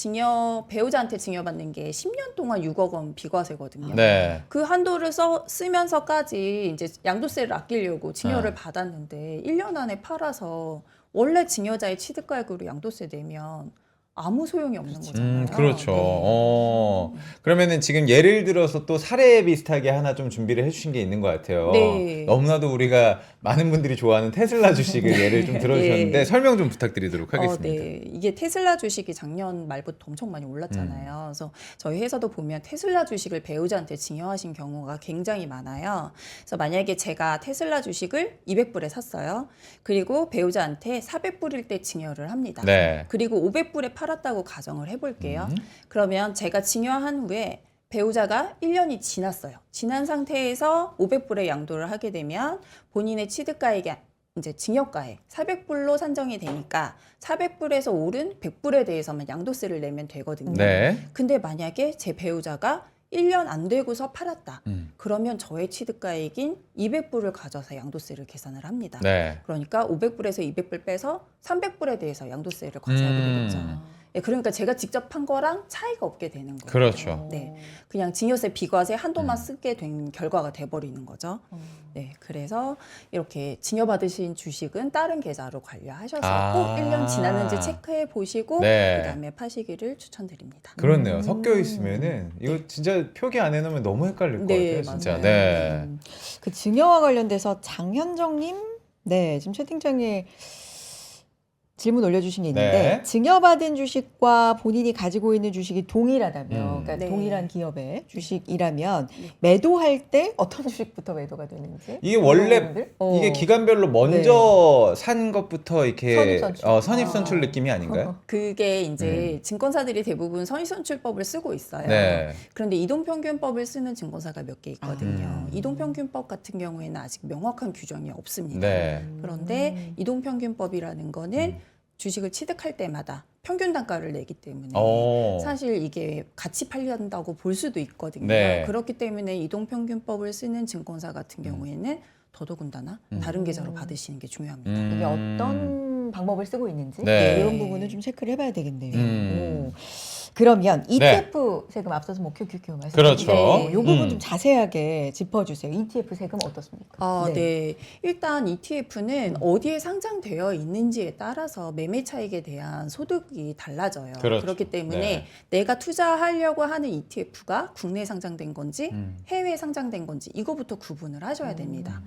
배우자한테 증여받는 게 10년 동안 6억 원 비과세거든요. 네. 그 한도를 쓰면서까지 이제 양도세를 아끼려고 증여를 받았는데 1년 안에 팔아서 원래 증여자의 취득가액으로 양도세 내면 아무 소용이 없는 거잖아요. 그렇죠. 네. 그러면은 지금 예를 들어서 또 사례 비슷하게 하나 좀 준비를 해주신 게 있는 것 같아요. 네. 너무나도 우리가 많은 분들이 좋아하는 테슬라 주식을 예를 좀 들어주셨는데 네. 설명 좀 부탁드리도록 하겠습니다. 네. 이게 테슬라 주식이 작년 말부터 엄청 많이 올랐잖아요. 그래서 저희 회사도 보면 테슬라 주식을 배우자한테 증여하신 경우가 굉장히 많아요. 그래서 만약에 제가 테슬라 주식을 200불에 샀어요. 그리고 배우자한테 400불일 때 증여를 합니다. 네. 그리고 500불에 팔았다고 가정을 해볼게요. 그러면 제가 증여한 후에 배우자가 1년이 지났어요. 지난 상태에서 500불에 양도를 하게 되면 본인의 취득가액이 이제 증여가액 400불로 산정이 되니까 400불에서 오른 100불에 대해서만 양도세를 내면 되거든요. 네. 근데 만약에 제 배우자가 1년 안 되고서 팔았다. 그러면 저의 취득가액인 200불을 가져서 양도세를 계산을 합니다. 네. 그러니까 500불에서 200불 빼서 300불에 대해서 양도세를 과세하게 되겠죠. 네, 그러니까 제가 직접 판 거랑 차이가 없게 되는 거예요. 그렇죠. 네, 그냥 증여세 비과세 한도만 쓰게 된 결과가 돼버리는 거죠. 네, 그래서 이렇게 증여받으신 주식은 다른 계좌로 관리하셔서 꼭 1년 지났는지 체크해 보시고 네. 그다음에 파시기를 추천드립니다. 그렇네요. 섞여 있으면은 이거 진짜 표기 안 해놓으면 너무 헷갈릴 것 네, 같아요. 진짜. 맞아요. 네. 그 증여와 관련돼서 장현정님, 네, 지금 채팅창에 질문 올려주신 게 있는데 네. 증여받은 주식과 본인이 가지고 있는 주식이 동일하다면 그러니까 네. 동일한 기업의 주식이라면 네. 매도할 때 어떤 주식부터 매도가 되는지 이게 원래 부분들? 이게 기간별로 먼저 산 것부터 이렇게 선입선출. 선입선출 아. 느낌이 아닌가요? 그게 이제 증권사들이 대부분 선입선출법을 쓰고 있어요. 네. 그런데 이동평균법을 쓰는 증권사가 몇 개 있거든요. 아. 이동평균법 같은 경우에는 아직 명확한 규정이 없습니다. 네. 그런데 이동평균법이라는 거는 주식을 취득할 때마다 평균 단가를 내기 때문에 사실 이게 같이 팔린다고 볼 수도 있거든요. 네. 그렇기 때문에 이동평균법을 쓰는 증권사 같은 경우에는 더더군다나 다른 계좌로 받으시는 게 중요합니다. 이게 어떤 방법을 쓰고 있는지 네. 이런 부분을 좀 체크를 해봐야 되겠네요. 오. 그러면 ETF 세금 앞서서 뭐 큐큐큐 말씀하셨죠. 그렇죠. 이 부분 좀 자세하게 짚어주세요. ETF 세금 어떻습니까? 네. 일단 ETF는 어디에 상장되어 있는지에 따라서 매매 차익에 대한 소득이 달라져요. 그렇죠. 그렇기 때문에 네. 내가 투자하려고 하는 ETF가 국내에 상장된 건지 해외에 상장된 건지 이거부터 구분을 하셔야 됩니다.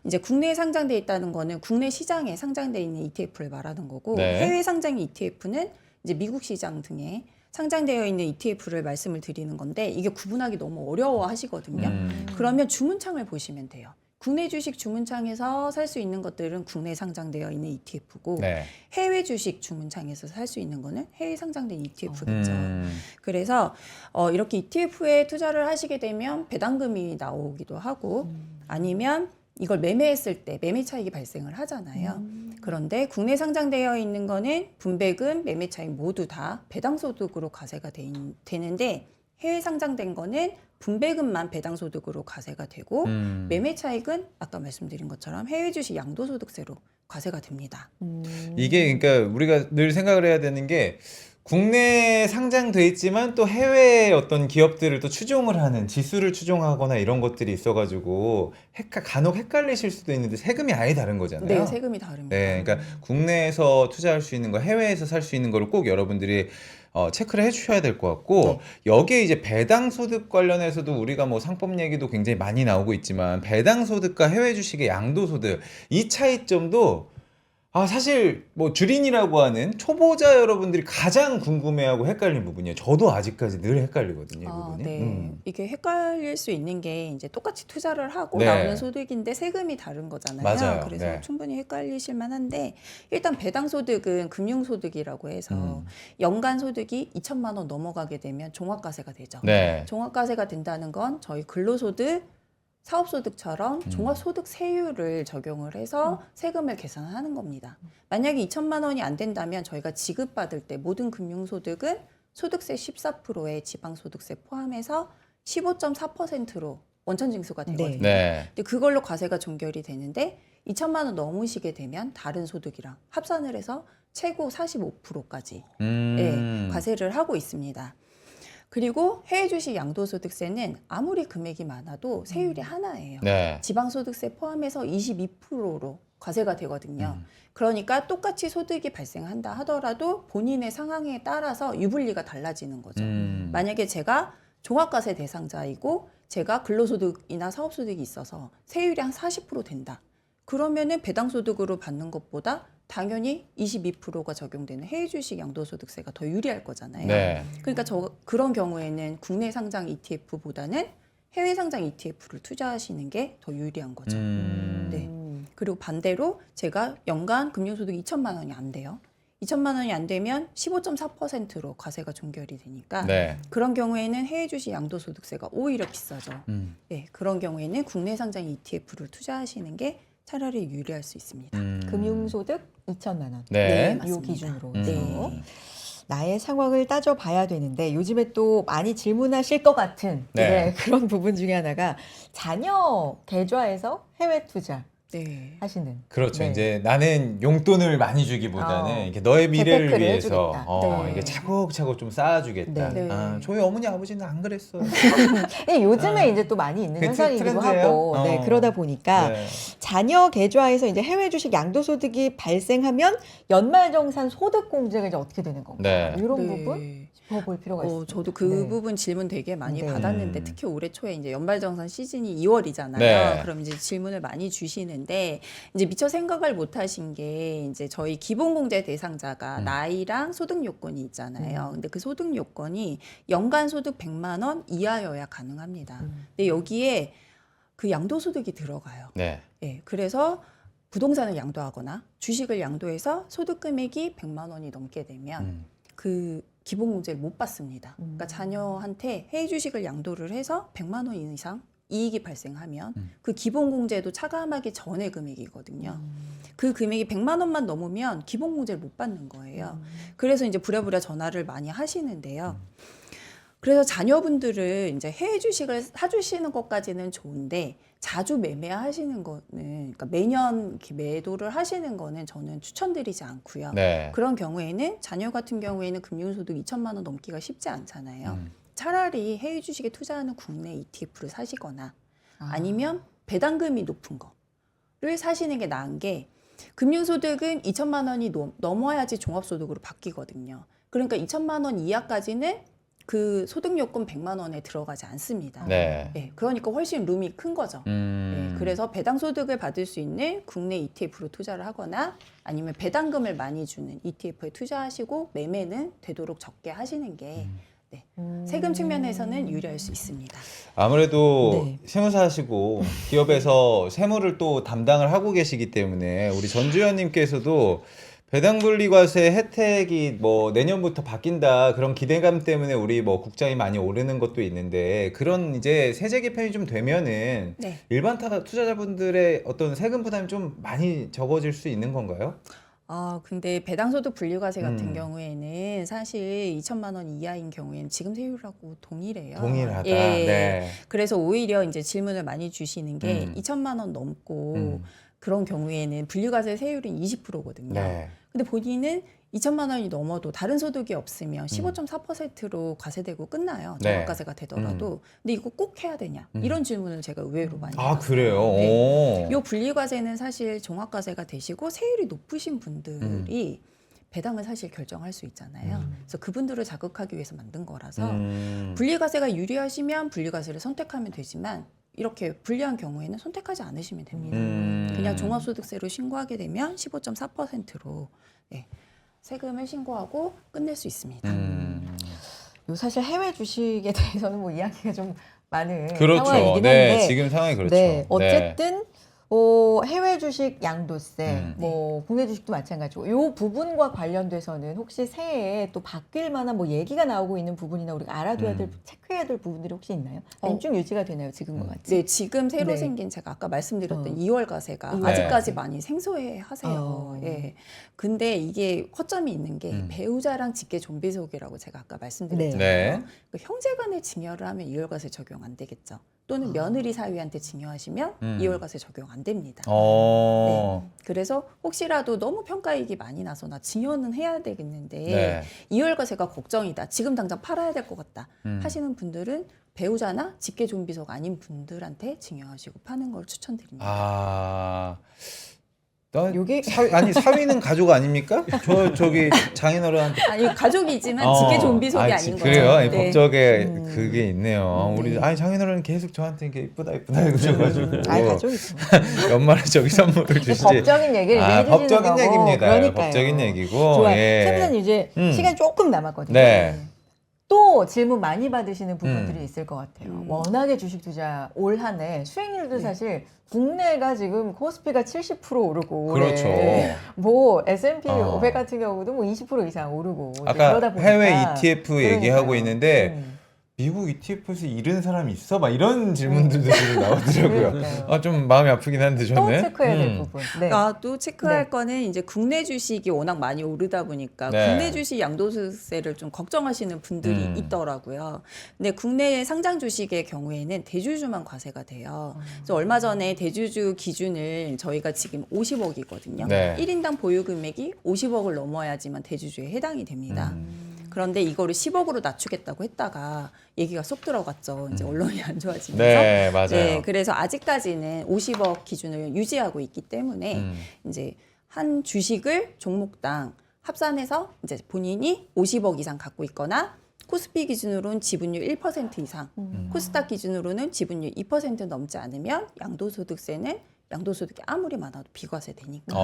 이제 국내에 상장돼 있다는 거는 국내 시장에 상장돼 있는 ETF를 말하는 거고 네. 해외 상장 ETF는 이제 미국 시장 등에 상장되어 있는 ETF를 말씀을 드리는 건데 이게 구분하기 너무 어려워 하시거든요. 그러면 주문창을 보시면 돼요. 국내 주식 주문창에서 살 수 있는 것들은 국내 상장되어 있는 ETF고 네. 해외 주식 주문창에서 살 수 있는 거는 해외 상장된 ETF겠죠. 음. 그래서 이렇게 ETF에 투자를 하시게 되면 배당금이 나오기도 하고 아니면 이걸 매매했을 때 매매 차익이 발생을 하잖아요. 그런데 국내 상장되어 있는 거는 분배금, 매매 차익 모두 다 배당소득으로 과세가 되는데 해외 상장된 거는 분배금만 배당소득으로 과세가 되고 매매 차익은 아까 말씀드린 것처럼 해외 주식 양도소득세로 과세가 됩니다. 이게 그러니까 우리가 늘 생각을 해야 되는 게 국내에 상장돼 있지만 또 해외의 어떤 기업들을 또 추종을 하는 지수를 추종하거나 이런 것들이 있어가지고 간혹 헷갈리실 수도 있는데 세금이 아예 다른 거잖아요. 네, 세금이 다릅니다. 네, 그러니까 국내에서 투자할 수 있는 거, 해외에서 살 수 있는 거를 꼭 여러분들이 체크를 해주셔야 될 것 같고 여기에 이제 배당소득 관련해서도 우리가 뭐 상법 얘기도 굉장히 많이 나오고 있지만 배당소득과 해외 주식의 양도소득 이 차이점도 사실 뭐 주린이라고 하는 초보자 여러분들이 가장 궁금해하고 헷갈린 부분이에요. 저도 아직까지 늘 헷갈리거든요, 이 부분이. 네. 이게 헷갈릴 수 있는 게 이제 똑같이 투자를 하고 네. 나오는 소득인데 세금이 다른 거잖아요. 맞아요. 그래서 네. 충분히 헷갈리실 만한데 일단 배당소득은 금융소득이라고 해서 연간 소득이 2천만 원 넘어가게 되면 종합과세가 되죠. 네. 종합과세가 된다는 건 저희 근로소득 사업소득처럼 종합소득세율을 적용을 해서 세금을 계산하는 겁니다. 만약에 2천만 원이 안 된다면 저희가 지급받을 때 모든 금융소득은 소득세 14%에 지방소득세 포함해서 15.4%로 원천징수가 되거든요. 네. 근데 그걸로 과세가 종결이 되는데 2천만 원 넘으시게 되면 다른 소득이랑 합산을 해서 최고 45%까지 과세를 하고 있습니다. 그리고 해외 주식 양도소득세는 아무리 금액이 많아도 세율이 하나예요. 네. 지방소득세 포함해서 22%로 과세가 되거든요. 그러니까 똑같이 소득이 발생한다 하더라도 본인의 상황에 따라서 유불리가 달라지는 거죠. 만약에 제가 종합과세 대상자이고 제가 근로소득이나 사업소득이 있어서 세율이 한 40% 된다. 그러면은 배당소득으로 받는 것보다 당연히 22%가 적용되는 해외 주식 양도소득세가 더 유리할 거잖아요. 네. 그러니까 그런 경우에는 국내 상장 ETF보다는 해외 상장 ETF를 투자하시는 게 더 유리한 거죠. 네. 그리고 반대로 제가 연간 금융소득이 2천만 원이 안 돼요. 2천만 원이 안 되면 15.4%로 과세가 종결이 되니까 네. 그런 경우에는 해외 주식 양도소득세가 오히려 비싸죠. 네, 그런 경우에는 국내 상장 ETF를 투자하시는 게 차라리 유리할 수 있습니다. 금융소득 2천만 원. 네. 이 맞습니다. 기준으로. 네. 나의 상황을 따져봐야 되는데 요즘에 또 많이 질문하실 것 같은 네. 그런 부분 중에 하나가 자녀 계좌에서 해외 투자 네. 하시는. 그렇죠. 네. 이제 나는 용돈을 많이 주기보다는 이렇게 너의 미래를 재테크를 위해서 해주겠다. 네. 이게 차곡차곡 좀 쌓아주겠다. 네. 네. 저희 어머니 아버지는 안 그랬어요. 요즘에 이제 또 많이 있는 그 현상이기도 트렌드예요? 하고 네, 그러다 보니까 네. 자녀 계좌에서 이제 해외 주식 양도소득이 발생하면 연말정산 소득 공제가 이제 어떻게 되는 건가 네. 이런 네. 부분 더 볼 필요가 있어요. 저도 그 네. 부분 질문 되게 많이 네. 받았는데 특히 올해 초에 이제 연말정산 시즌이 2월이잖아요. 네. 그럼 이제 질문을 많이 주시는데 이제 미처 생각을 못 하신 게 이제 저희 기본공제 대상자가 나이랑 소득 요건이 있잖아요. 근데 그 소득 요건이 연간 소득 100만 원 이하여야 가능합니다. 근데 여기에 그 양도소득이 들어가요. 네. 예, 그래서 부동산을 양도하거나 주식을 양도해서 소득 금액이 100만 원이 넘게 되면 그 기본공제를 못 받습니다. 그러니까 자녀한테 해외 주식을 양도를 해서 100만 원 이상 이익이 발생하면 그 기본공제도 차감하기 전의 금액이거든요. 그 금액이 100만 원만 넘으면 기본공제를 못 받는 거예요. 그래서 이제 부랴부랴 전화를 많이 하시는데요. 그래서 자녀분들을 이제 해외 주식을 사주시는 것까지는 좋은데 자주 매매하시는 거는 그러니까 매년 이렇게 매도를 하시는 거는 저는 추천드리지 않고요. 네. 그런 경우에는 자녀 같은 경우에는 금융소득 2천만 원 넘기가 쉽지 않잖아요. 차라리 해외 주식에 투자하는 국내 ETF를 사시거나 아니면 배당금이 높은 거를 사시는 게 나은 게 금융소득은 2천만 원이 넘어야지 종합소득으로 바뀌거든요. 그러니까 2천만 원 이하까지는 그 소득 요건 100만 원에 들어가지 않습니다. 네. 네, 그러니까 훨씬 룸이 큰 거죠. 네, 그래서 배당 소득을 받을 수 있는 국내 ETF로 투자를 하거나 아니면 배당금을 많이 주는 ETF에 투자하시고 매매는 되도록 적게 하시는 게 네, 세금 측면에서는 유리할 수 있습니다. 아무래도 네. 세무사 하시고 기업에서 세무를 또 담당을 하고 계시기 때문에 우리 전주현님께서도 배당분리과세 혜택이 뭐 내년부터 바뀐다 그런 기대감 때문에 우리 뭐 국장이 많이 오르는 것도 있는데 그런 이제 세제 개편이 좀 되면은 네. 일반 투자자분들의 어떤 세금 부담이 좀 많이 적어질 수 있는 건가요? 근데 배당소득 분리과세 같은 경우에는 사실 2천만 원 이하인 경우에는 지금 세율하고 동일해요. 동일하다. 예. 네. 그래서 오히려 이제 질문을 많이 주시는 게 2천만 원 넘고 그런 경우에는 분리과세 세율은 20%거든요. 네. 근데 본인은 2천만 원이 넘어도 다른 소득이 없으면 15.4%로 과세되고 끝나요. 네. 종합과세가 되더라도. 근데 이거 꼭 해야 되냐? 이런 질문을 제가 의외로 많이 아, 받았어요. 그래요? 네. 오. 요 분리과세는 사실 종합과세가 되시고 세율이 높으신 분들이 배당을 사실 결정할 수 있잖아요. 그래서 그분들을 자극하기 위해서 만든 거라서 분리과세가 유리하시면 분리과세를 선택하면 되지만 이렇게 불리한 경우에는 선택하지 않으시면 됩니다. 그냥 종합소득세로 신고하게 되면 15.4%로 네, 세금을 신고하고 끝낼 수 있습니다. 요 사실 해외 주식에 대해서는 뭐 이야기가 좀 많은 그렇죠. 상황이긴 네, 한데 지금 상황이 그렇죠. 네, 어쨌든 해외 주식 양도세, 음. 뭐 국내 주식도 마찬가지고 이 부분과 관련돼서는 혹시 새해에 또 바뀔 만한 뭐 얘기가 나오고 있는 부분이나 우리가 알아둬야 될, 체크해야 될 부분들이 혹시 있나요? 아니면 쭉 유지가 되나요, 지금과 같이? 네, 지금 새로 네. 생긴 제가 아까 말씀드렸던 2월 과세가 네. 아직까지 많이 생소해 하세요. 예. 근데 이게 허점이 있는 게 배우자랑 직계 좀비 소득이라고 제가 아까 말씀드렸잖아요. 네. 그 형제간에 증여를 하면 2월 과세 적용 안 되겠죠. 또는 며느리 사위한테 증여하시면 2월 과세 적용 안 됩니다. 네. 그래서 혹시라도 너무 평가이익이 많이 나서 나 증여는 해야 되겠는데 네. 2월 과세가 걱정이다. 지금 당장 팔아야 될 것 같다. 하시는 분들은 배우자나 직계 좀비속 아닌 분들한테 증여하시고 파는 걸 추천드립니다. 아. 요게- 사위는 가족 아닙니까? 저기 장인어른한테 아니 가족이지만 직계 좀비속이 아닌 거죠. 그래요? 아니, 네. 법적에 그게 있네요. 우리 장인어른 계속 저한테 이렇게 이쁘다 그러셔가지고 가족이죠. 연말에 저기 선물을 주시지. 법적인 얘기를 이제 해주시는 법적인 거고. 얘기입니다. 그러니까요. 법적인 얘기고. 좋아요. 예. 세무사님 이제 시간 조금 남았거든요. 네. 또 질문 많이 받으시는 부분들이 있을 것 같아요. 워낙에 주식 투자 올 한 해 수익률도 사실 국내가 지금 코스피가 70% 오르고 그렇죠. 올해 뭐 S&P 어. 500 같은 경우도 뭐 20% 이상 오르고 이제 아까 그러다 보니까 해외 ETF 얘기하고 그러니까요. 있는데 미국 ETF에서 잃은 사람이 있어? 막 이런 질문들도 지금 나오더라고요. 그러니까요. 좀 마음이 아프긴 한데 또 저는. 체크해야 될 부분. 네. 또 체크할 네. 거는 이제 국내 주식이 워낙 많이 오르다 보니까 네. 국내 주식 양도세를 좀 걱정하시는 분들이 있더라고요. 근데 국내 상장 주식의 경우에는 대주주만 과세가 돼요. 그래서 얼마 전에 대주주 기준을 저희가 지금 50억이거든요. 네. 1인당 보유 금액이 50억을 넘어야지만 대주주에 해당이 됩니다. 그런데 이거를 10억으로 낮추겠다고 했다가 얘기가 쏙 들어갔죠. 이제 언론이 안 좋아지면서. 네, 맞아요. 네, 그래서 아직까지는 50억 기준을 유지하고 있기 때문에 이제 한 주식을 종목당 합산해서 이제 본인이 50억 이상 갖고 있거나 코스피 기준으로는 지분율 1% 이상, 코스닥 기준으로는 지분율 2% 넘지 않으면 양도소득세는 양도소득이 아무리 많아도 비과세 되니까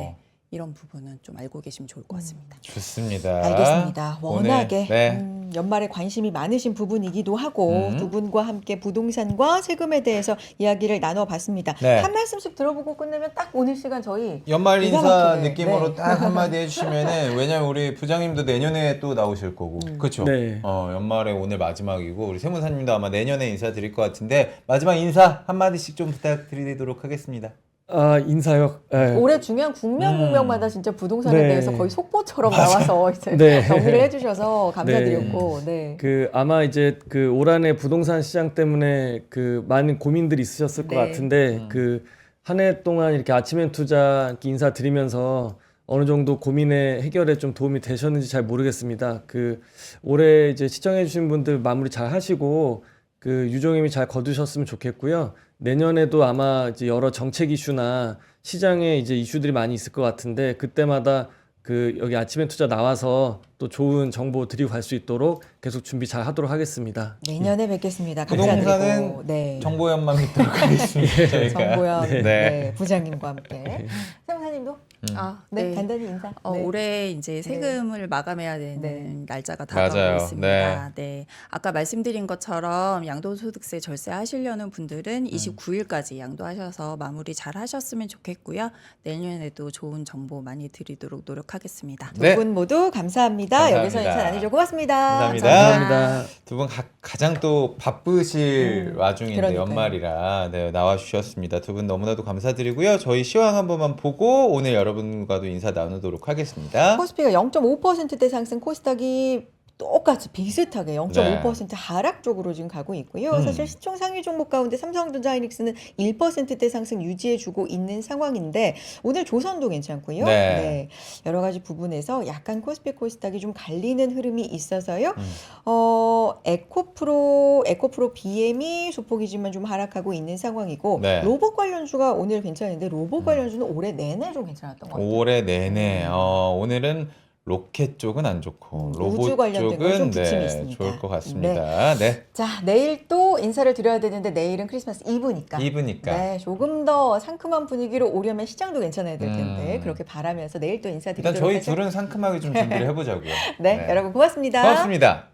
네, 이런 부분은 좀 알고 계시면 좋을 것 같습니다. 좋습니다. 알겠습니다. 워낙에 네. 연말에 관심이 많으신 부분이기도 하고 두 분과 함께 부동산과 세금에 대해서 이야기를 나눠봤습니다. 네. 한 말씀씩 들어보고 끝내면 딱 오늘 시간 저희 연말 기가 인사 막히네. 느낌으로 네. 딱 한마디 해주시면은 왜냐면 우리 부장님도 내년에 또 나오실 거고 그렇죠? 네. 연말에 오늘 마지막이고 우리 세무사님도 아마 내년에 인사드릴 것 같은데 마지막 인사 한마디씩 좀 부탁드리도록 하겠습니다. 아, 인사요. 네. 올해 중요한 국면마다 진짜 부동산에 네. 대해서 거의 속보처럼 나와서 이제 네. 정리를 해주셔서 감사드렸고, 네. 그 아마 이제 그 올 한해 부동산 시장 때문에 그 많은 고민들이 있으셨을 것 네. 같은데 그 한 해 동안 이렇게 아침엔 투자 이렇게 인사드리면서 어느 정도 고민의 해결에 좀 도움이 되셨는지 잘 모르겠습니다. 그 올해 이제 시청해 주신 분들 마무리 잘 하시고 그 유종임이 잘 거두셨으면 좋겠고요. 내년에도 아마 이제 여러 정책 이슈나 시장에 이제 이슈들이 많이 있을 것 같은데 그때마다 그 여기 아침엔 투자 나와서 또 좋은 정보 드리고 갈 수 있도록 계속 준비 잘 하도록 하겠습니다. 내년에 뵙겠습니다. 부동산은 감사드리고, 네. 정보연만 믿도록 하겠습니다. 저희가. 정보연 네. 네, 부장님과 함께. 세무사님도 네. 네, 간단히 인사. 네. 올해 이제 세금을 마감해야 되는 네. 날짜가 맞아요. 다가오고 있습니다. 네. 아까 말씀드린 것처럼 양도소득세 절세하시려는 분들은 29일까지 양도하셔서 마무리 잘 하셨으면 좋겠고요. 내년에도 좋은 정보 많이 드리도록 노력하겠습니다. 네. 두 분 모두 감사합니다. 감사합니다. 여기서 인사 나누죠. 고맙습니다. 감사합니다. 감사합니다. 두 분 가장 또 바쁘실 와중인데 그러니까요. 연말이라 네, 나와주셨습니다. 두 분 너무나도 감사드리고요. 저희 시황 한 번만 보고 오늘 여러분과도 인사 나누도록 하겠습니다. 코스피가 0.5%대 상승, 코스닥이 똑같이 비슷하게 0.5% 하락 쪽으로 지금 가고 있고요. 사실 시총 상위 종목 가운데 삼성전자 하이닉스는 1%대 상승 유지해주고 있는 상황인데 오늘 조선도 괜찮고요. 네. 여러 가지 부분에서 약간 코스피 코스닥이 좀 갈리는 흐름이 있어서요. 에코프로 BM이 소폭이지만 좀 하락하고 있는 상황이고 네. 로봇 관련주가 오늘 괜찮은데 로봇 관련주는 올해 내내 좀 괜찮았던 것 같아요. 올해 내내 오늘은 로켓 쪽은 안 좋고 로봇 우주 관련된 건좀 쪽은 부침이 있습니다. 좋을 것 같습니다. 네. 자, 내일 또 인사를 드려야 되는데 내일은 크리스마스 이브니까. 이브니까. 네, 조금 더 상큼한 분위기로 오려면 시장도 괜찮아야 될 텐데 그렇게 바라면서 내일 또 인사드리도록 일단 저희 하죠. 둘은 상큼하게 좀 준비를 해보자고요. 네, 여러분 고맙습니다. 고맙습니다.